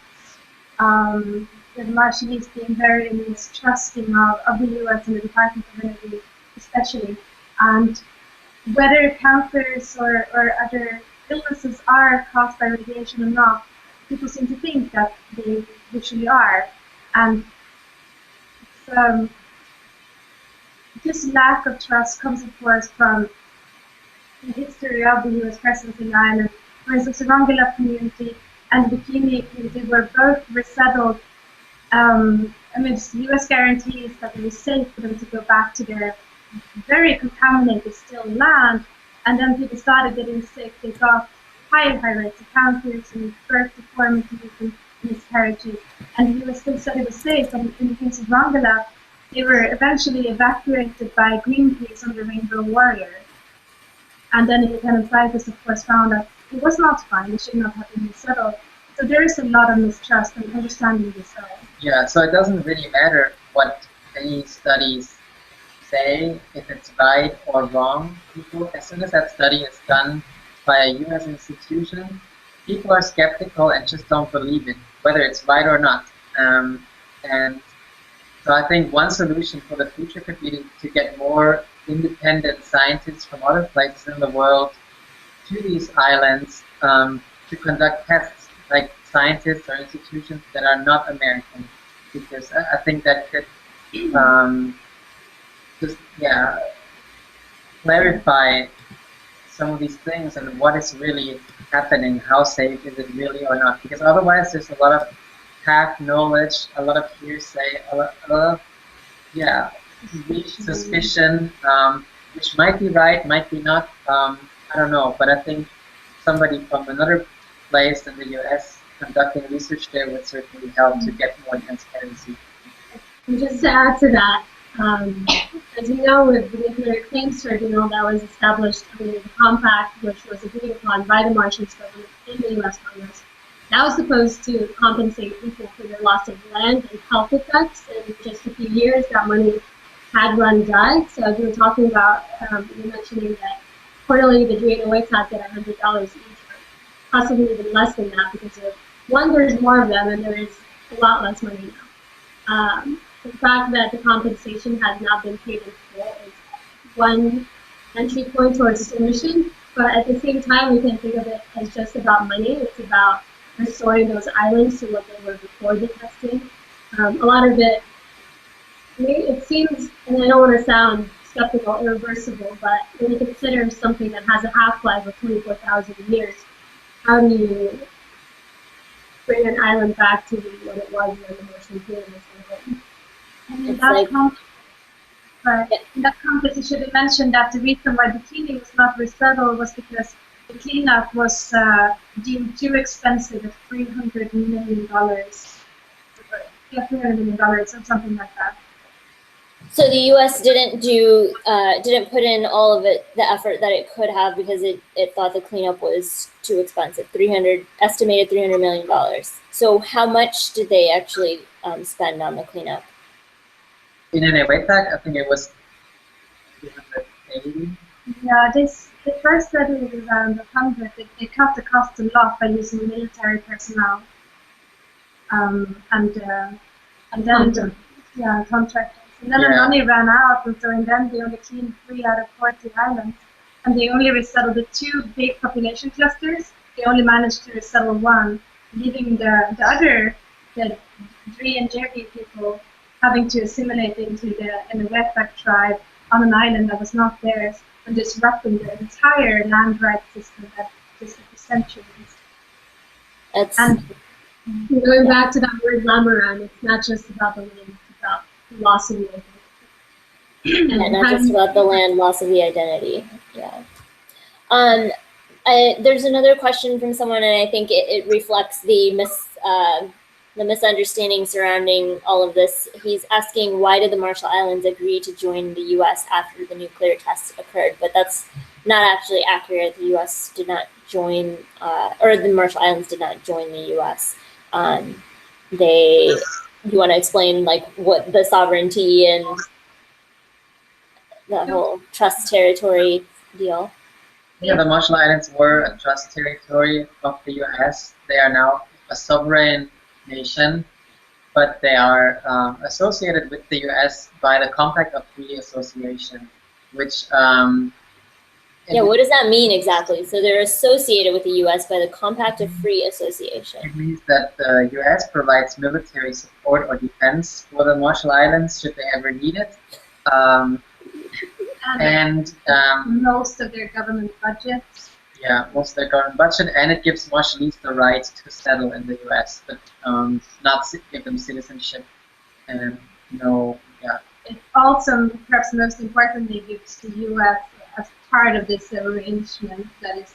the Marshallese being very mistrusting of the U.S. and the Department of Energy especially, and whether cancers or other illnesses are caused by radiation or not, people seem to think that they usually are, and this lack of trust comes, of course, from the history of the U.S. presence in the island. For instance, the Rangala community and the Bikini community were both resettled amidst U.S. guarantees that it was safe for them to go back to their very contaminated still land, and then people started getting sick. They got high rates of cancers and birth deformities and miscarriages, and the U.S. still said it was safe. And in the case of Rangala, they were eventually evacuated by Greenpeace under Rainbow Warrior. And then independent scientists, of course, found that it was not fine. It should not have been resettled. So there is a lot of mistrust and understanding this. Yeah, so it doesn't really matter what any studies say, if it's right or wrong. People, as soon as that study is done by a U.S. institution, people are skeptical and just don't believe it, whether it's right or not. And so I think one solution for the future could be to get more independent scientists from other places in the world to these islands to conduct tests, like scientists or institutions that are not American, because I think that could just clarify some of these things and what is really happening, how safe is it really or not, because otherwise there's a lot of half knowledge, a lot of hearsay, a lot of weak suspicion, which might be right, might be not, I don't know, but I think somebody from another place in the US conducting research there would certainly help to get more transparency. And just to add to that, as you know, with the Nuclear Claims Tribunal that was established under the compact, which was agreed upon by the Marshallese government and the U.S. Congress, that was supposed to compensate people for their loss of land and health effects. And in just a few years, that money had run dry. So as we were talking about, you were mentioning that quarterly the DOA tax at $100 each, or possibly even less than that, because one, there's more of them, and there is a lot less money now. The fact that the compensation has now been paid in full is one entry point towards a solution, but at the same time, we can think of it as just about money. It's about restoring those islands to what they were before the testing. A lot of it seems, and I don't want to sound skeptical, irreversible, but when you consider something that has a half-life of 24,000 years, how do you bring an island back to what it was when the Martian period was over? And in that context, it should be mentioned that the reason why bikini was not resettled was because the cleanup was deemed too expensive at $300 million. Yeah, $300 million or something like that. So the U.S. didn't put in all of it, the effort that it could have, because it thought the cleanup was too expensive. Estimated $300 million. So how much did they actually spend on the cleanup? In an way back, I think it was 380. Yeah, the first study was around 100. They cut the cost a lot by using military personnel, and then contractors. And then the money ran out, and so in the end they only cleaned 3 out of 40 islands, and they only resettled the 2 big population clusters. They only managed to resettle 1, leaving the other, the Dree and Jerky people, having to assimilate into the Inuit tribe on an island that was not theirs, and disrupting the entire land rights system that existed for centuries. And going back to that word Lamaran, it's not just about the land, it's about the loss of the identity. And not just about the land, loss of the identity. Yeah. There's another question from someone, and I think it reflects the misunderstanding surrounding all of this. He's asking, why did the Marshall Islands agree to join the U.S. after the nuclear tests occurred? But that's not actually accurate. The U.S. did not join, or the Marshall Islands did not join the U.S. You want to explain like what the sovereignty and the whole trust territory deal? Yeah, the Marshall Islands were a trust territory of the U.S. They are now a sovereign nation, but they are associated with the U.S. by the Compact of Free Association, which what does that mean exactly? So they're associated with the U.S. by the Compact of Free Association. It means that the U.S. provides military support or defense for the Marshall Islands should they ever need it. And most of their government budgets. Yeah, most of their government budget, and it gives Marshallese the right to settle in the U.S., but not give them citizenship. And It also, perhaps most importantly, gives the U.S. as part of this arrangement that is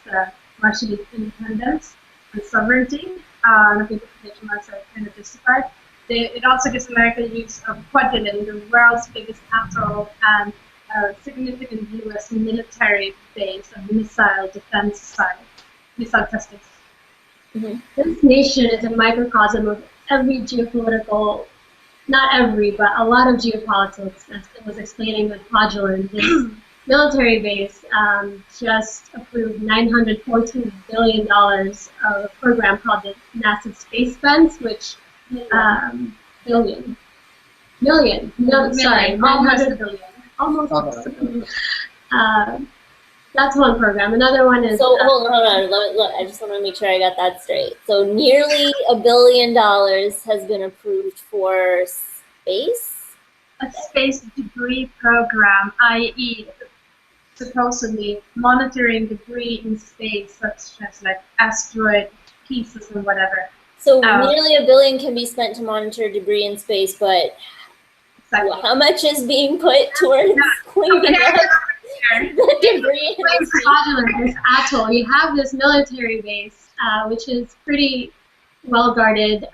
Marshallese independence and sovereignty. I think the quotation marks are kind of justified. It also gives America use of Kwajalein, the world's biggest atoll, and a significant U.S. military base of missile defense sites, missile testing. Mm-hmm. This nation is a microcosm of every geopolitical, not every, but a lot of geopolitics, as I was explaining with Kwajalein. This military base just approved $914 billion of a program called the NASA Space Fence, which billion. Million. No, sorry, Almost a 900, billion. almost. Almost a billion. That's one program. Another one is. So hold on. Look, I just want to make sure I got that straight. So nearly $1 billion has been approved for space. A space debris program, i.e., supposedly monitoring debris in space, such as like asteroid pieces and whatever. So nearly $1 billion can be spent to monitor debris in space, but Exactly. how much is being put towards cleaning up the debris in It's space? fraudulent, this atoll. You have this military base, which is pretty well guarded.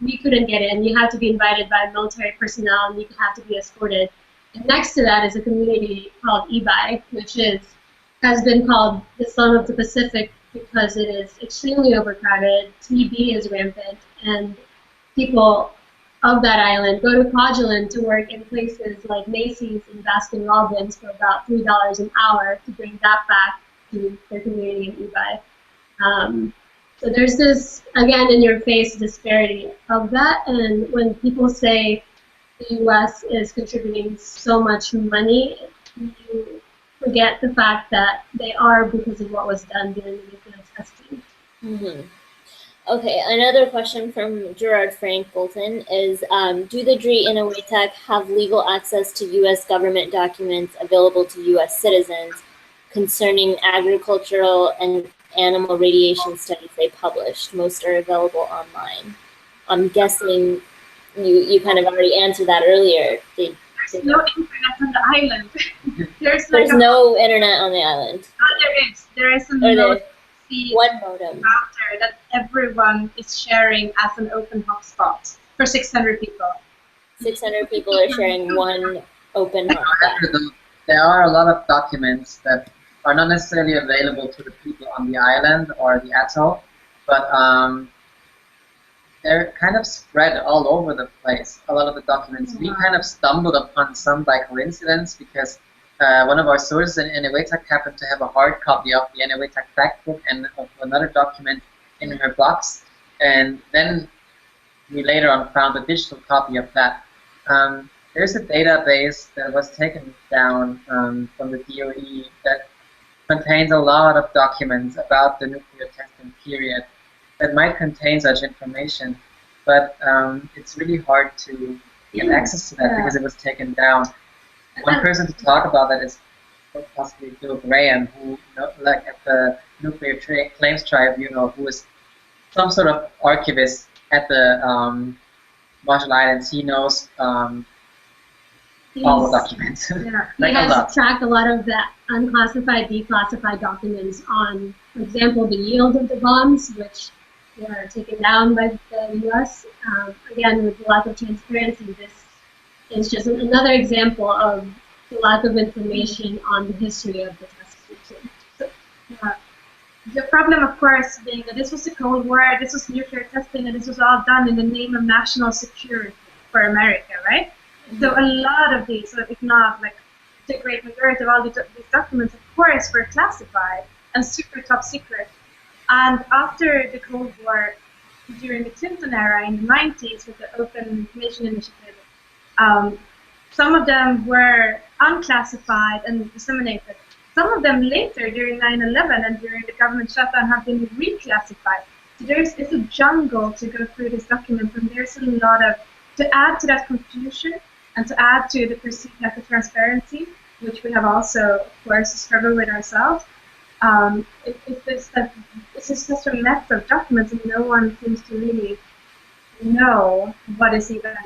We couldn't get in. You have to be invited by military personnel, and you have to be escorted. And next to that is a community called Ebi, which has been called the Slum of the Pacific because it is extremely overcrowded. TB is rampant, and people of that island go to Kwajalein to work in places like Macy's and Baskin Robbins for about $3 an hour to bring that back to their community in Ebi. So there's this, again, in-your-face disparity of that, and when people say the U.S. is contributing so much money, you forget the fact that they are because of what was done during the nuclear testing. Mm-hmm. Okay, another question from Gerard Frank Bolton is, do the Dree Inuitak have legal access to U.S. government documents available to U.S. citizens concerning agricultural and animal radiation studies they published? Most are available online. I'm guessing you kind of already answered that earlier. There's no internet on the island. There's no internet on the island. There is a one modem router that everyone is sharing as an open hotspot for 600 people. 600 people are sharing one open hotspot. There are a lot of documents that are not necessarily available to the people on the island or the atoll, but they're kind of spread all over the place, a lot of the documents. We kind of stumbled upon some by coincidence because one of our sources in Inuitak happened to have a hard copy of the Inuitak fact book and of another document in her box, and then we later on found a digital copy of that. There's a database that was taken down from the DOE that contains a lot of documents about the nuclear testing period that might contain such information, but it's really hard to get access to that because it was taken down. One person to talk about that is possibly Bill Graham, who, like at the Nuclear Claims Tribunal, who is some sort of archivist at the Marshall Islands. He knows all the documents. Yeah. Like he has tracked a lot of the unclassified, declassified documents on, for example, the yield of the bombs, which were taken down by the U.S. Again, with the lack of transparency, this is just another example of the lack of information on the history of the testing. So, the problem, of course, being that this was the Cold War, this was nuclear testing, and this was all done in the name of national security for America, right? Mm-hmm. So a lot of these, if not like the great majority of all these documents, of course, were classified and super top secret. And after the Cold War, during the Clinton era in the 90s with the Open Information Initiative, some of them were unclassified and disseminated. Some of them later, during 9/11 and during the government shutdown, have been reclassified. So it's a jungle to go through these documents, and there's a lot to add to that confusion and to add to the perceived lack of transparency, which we have also, of course, struggled with ourselves. It's just such a mess of documents, and no one seems to really know what is even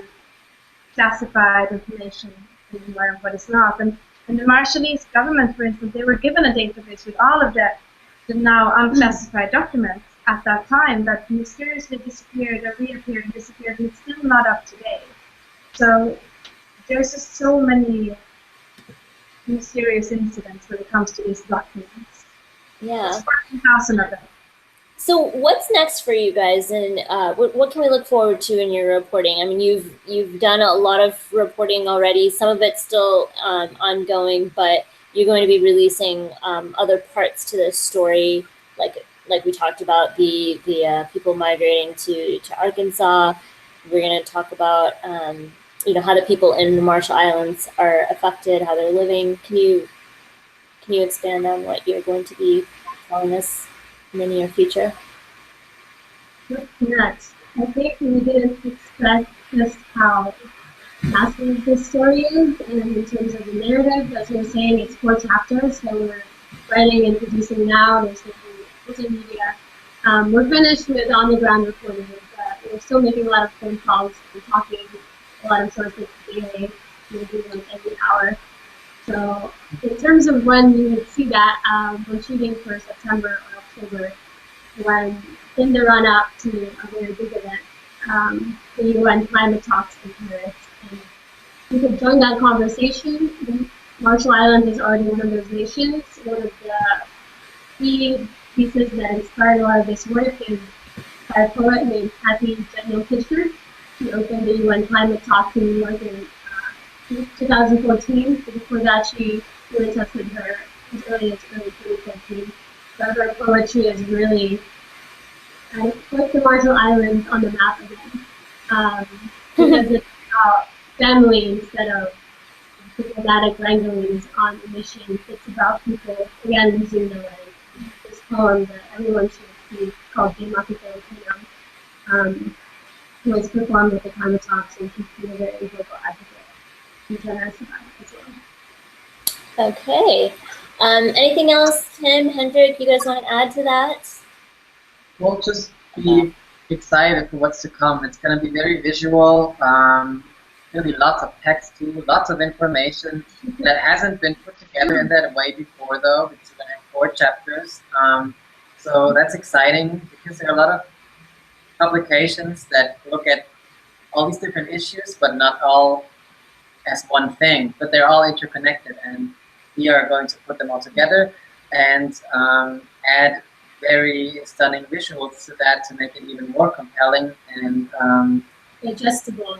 classified information anymore and what is not. And the Marshallese government, for instance, they were given a database with all of the now unclassified documents at that time that mysteriously disappeared or reappeared and disappeared, and it's still not up to date. So there's just so many mysterious incidents when it comes to these documents. Yeah. 14,000 of them. So what's next for you guys, and what can we look forward to in your reporting? I mean, you've done a lot of reporting already. Some of it's still ongoing, but you're going to be releasing other parts to this story, like we talked about the people migrating to Arkansas. We're going to talk about, you know, how the people in the Marshall Islands are affected, how they're living. Can you expand on what you're going to be telling us in the near future? Next, I think we didn't expect just how massive this story is, and in terms of the narrative, as we were saying, it's 4 chapters, so we're writing and producing now. There's going to be media. We're finished with on-the-ground reporting, but we're still making a lot of phone calls and talking to a lot of sources daily, maybe once every hour. So in terms of when you would see that, we're shooting for September or October, when in the run-up to a very big event, the UN climate talks in Paris. And you could join that conversation. The Marshall Islands is already one of those nations. One of the key pieces that inspired a lot of this work is by a poet named Kathy Fisher. She opened the UN climate talks in New York in 2014. Before that, she really tested her as early as early 2014. So her poetry is really put the Marshall Islands on the map again. Because it's about family instead of diplomatic wranglings on emissions. It's about people, again, losing their lives. This poem that everyone should see called Filipino, was performed with the climate talks, and she's been a very vocal advocate and generous about it as well. Okay. Anything else, Tim, Hendrik, you guys want to add to that? Well, just be excited for what's to come. It's going to be very visual. There'll be lots of text too, lots of information that hasn't been put together in that way before, though. It's going to have 4 chapters. So that's exciting because there are a lot of publications that look at all these different issues, but not all as one thing, but they're all interconnected, and we are going to put them all together and add very stunning visuals to that to make it even more compelling and digestible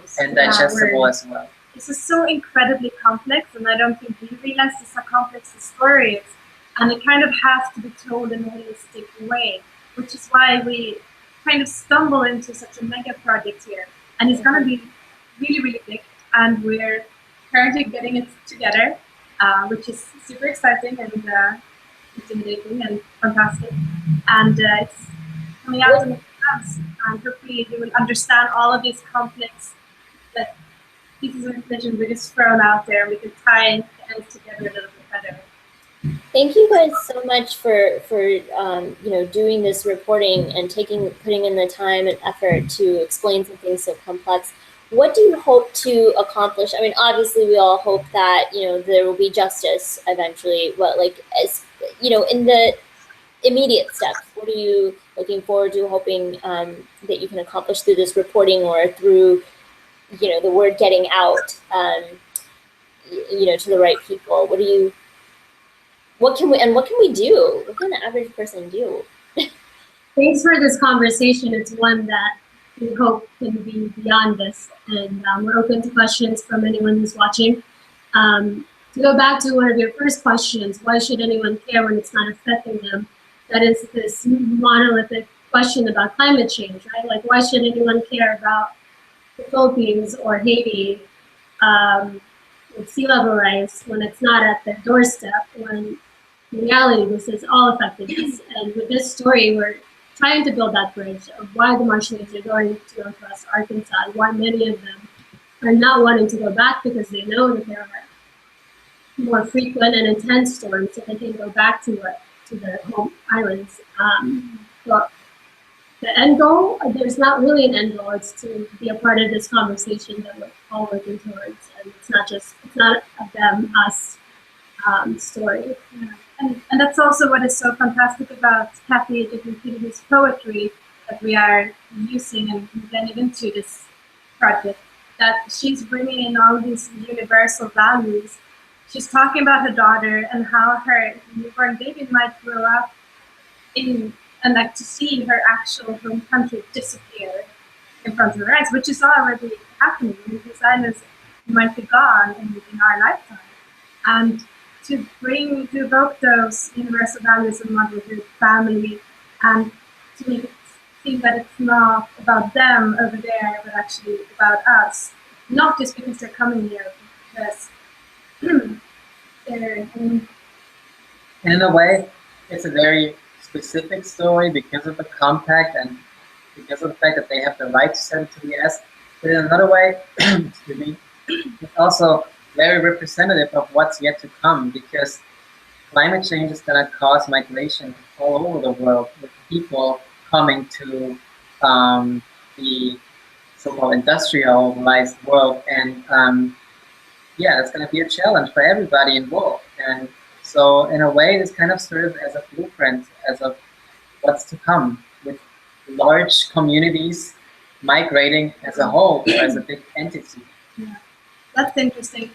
as well. This is so incredibly complex, and I don't think we realize just how complex the story is, and it kind of has to be told in a holistic way, which is why we kind of stumble into such a mega project here, and it's going to be really, really big, and we're currently getting it together, which is super exciting and intimidating and fantastic, and it's coming out in advance, and hopefully you will understand all of these complex pieces of information we just thrown out there, and we can tie the ends together a little bit better. Thank you guys so much for you know, doing this reporting and putting in the time and effort to explain something so complex. What do you hope to accomplish? I mean, obviously, we all hope that, you know, there will be justice eventually. What, like, as you know, in the immediate steps, what are you looking forward to, hoping that you can accomplish through this reporting or through, you know, the word getting out, you know, to the right people? What can we do? What can the average person do? Thanks for this conversation. It's one that we hope can be beyond this, and we're open to questions from anyone who's watching. To go back to one of your first questions, why should anyone care when it's not affecting them? That is this monolithic question about climate change, right? Like, why should anyone care about the Philippines or Haiti with sea level rise when it's not at their doorstep, when in reality this is all affected us? And with this story, we're trying to build that bridge of why the Marshallese are going to Northwest Arkansas, and why many of them are not wanting to go back because they know that there are more frequent and intense storms, so they can go back to their home islands. But the end goal, there's not really an end goal. It's to be a part of this conversation that we're all working towards, and it's not a them, us story. Yeah. And that's also what is so fantastic about Kathy Fisher's poetry that we are using and blending into this project, that she's bringing in all these universal values. She's talking about her daughter and how her newborn baby might grow up and like to see her actual home country disappear in front of her eyes, which is already happening. The designers might be gone in our lifetime. And to evoke those universal values of motherhood, family, and to make it think that it's not about them over there, but actually about us. Not just because they're coming here, because they're. And in a way, it's a very specific story because of the compact and because of the fact that they have the right to send it to the US. But in another way, excuse me, it's also very representative of what's yet to come, because climate change is going to cause migration all over the world, with people coming to the so-called industrialized world. And yeah, it's going to be a challenge for everybody involved. And so in a way, this kind of serves as a blueprint as of what's to come, with large communities migrating as a whole, or as a big entity. Yeah, that's interesting.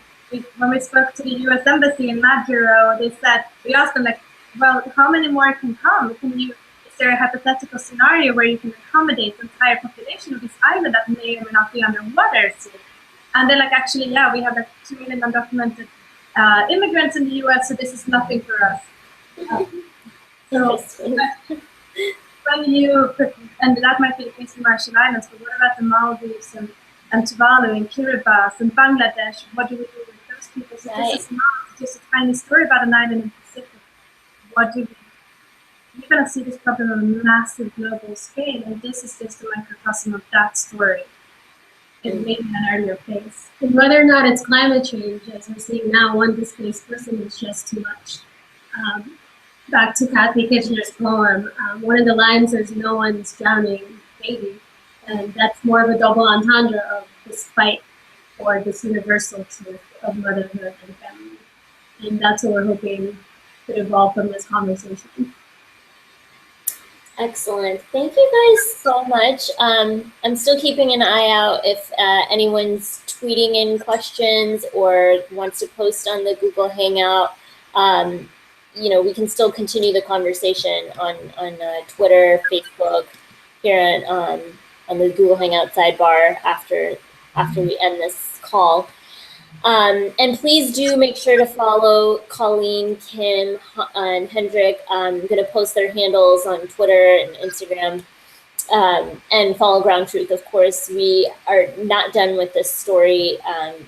When we spoke to the U.S. Embassy in Maduro, they said, we asked them, like, well, how many more can come? Is there a hypothetical scenario where you can accommodate the entire population of this island that may or may not be underwater? And they're like, actually, yeah, we have like 2 million undocumented immigrants in the U.S., so this is nothing for us. So when you put, and that might be the case in Marshall Islands, but what about the Maldives and Tuvalu and Kiribati and Bangladesh? What do we do with those people? So this is not just a tiny story about an island in the Pacific. What do we? You're going to see this problem on a massive global scale, and this is just a microcosm of that story. It may be an earlier phase. And whether or not it's climate change, as we're seeing now, one displaced person is just too much. Back to Kathy Kitchener's poem, one of the lines is, "No one's drowning, baby." And that's more of a double entendre of this fight for this universal truth of motherhood and family. And that's what we're hoping could evolve from this conversation. Excellent. Thank you guys so much. I'm still keeping an eye out if anyone's tweeting in questions or wants to post on the Google Hangout. You know, we can still continue the conversation on Twitter, Facebook, here on the Google Hangout sidebar after we end this call. And please do make sure to follow Colleen, Kim, and Hendrik. I'm going to post their handles on Twitter and Instagram, and follow GroundTruth. Of course, we are not done with this story.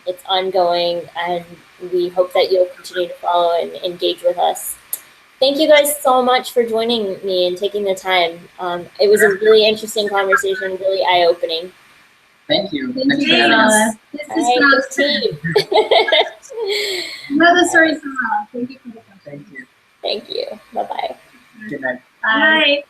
It's ongoing, and we hope that you'll continue to follow and engage with us. Thank you guys so much for joining me and taking the time. It was a really interesting conversation, really eye-opening. Thank you. Thank Thanks you. for having us. This All is right, good team. another story somehow. Thank you for the question. Thank you. Thank you. Bye-bye. Good night. Bye.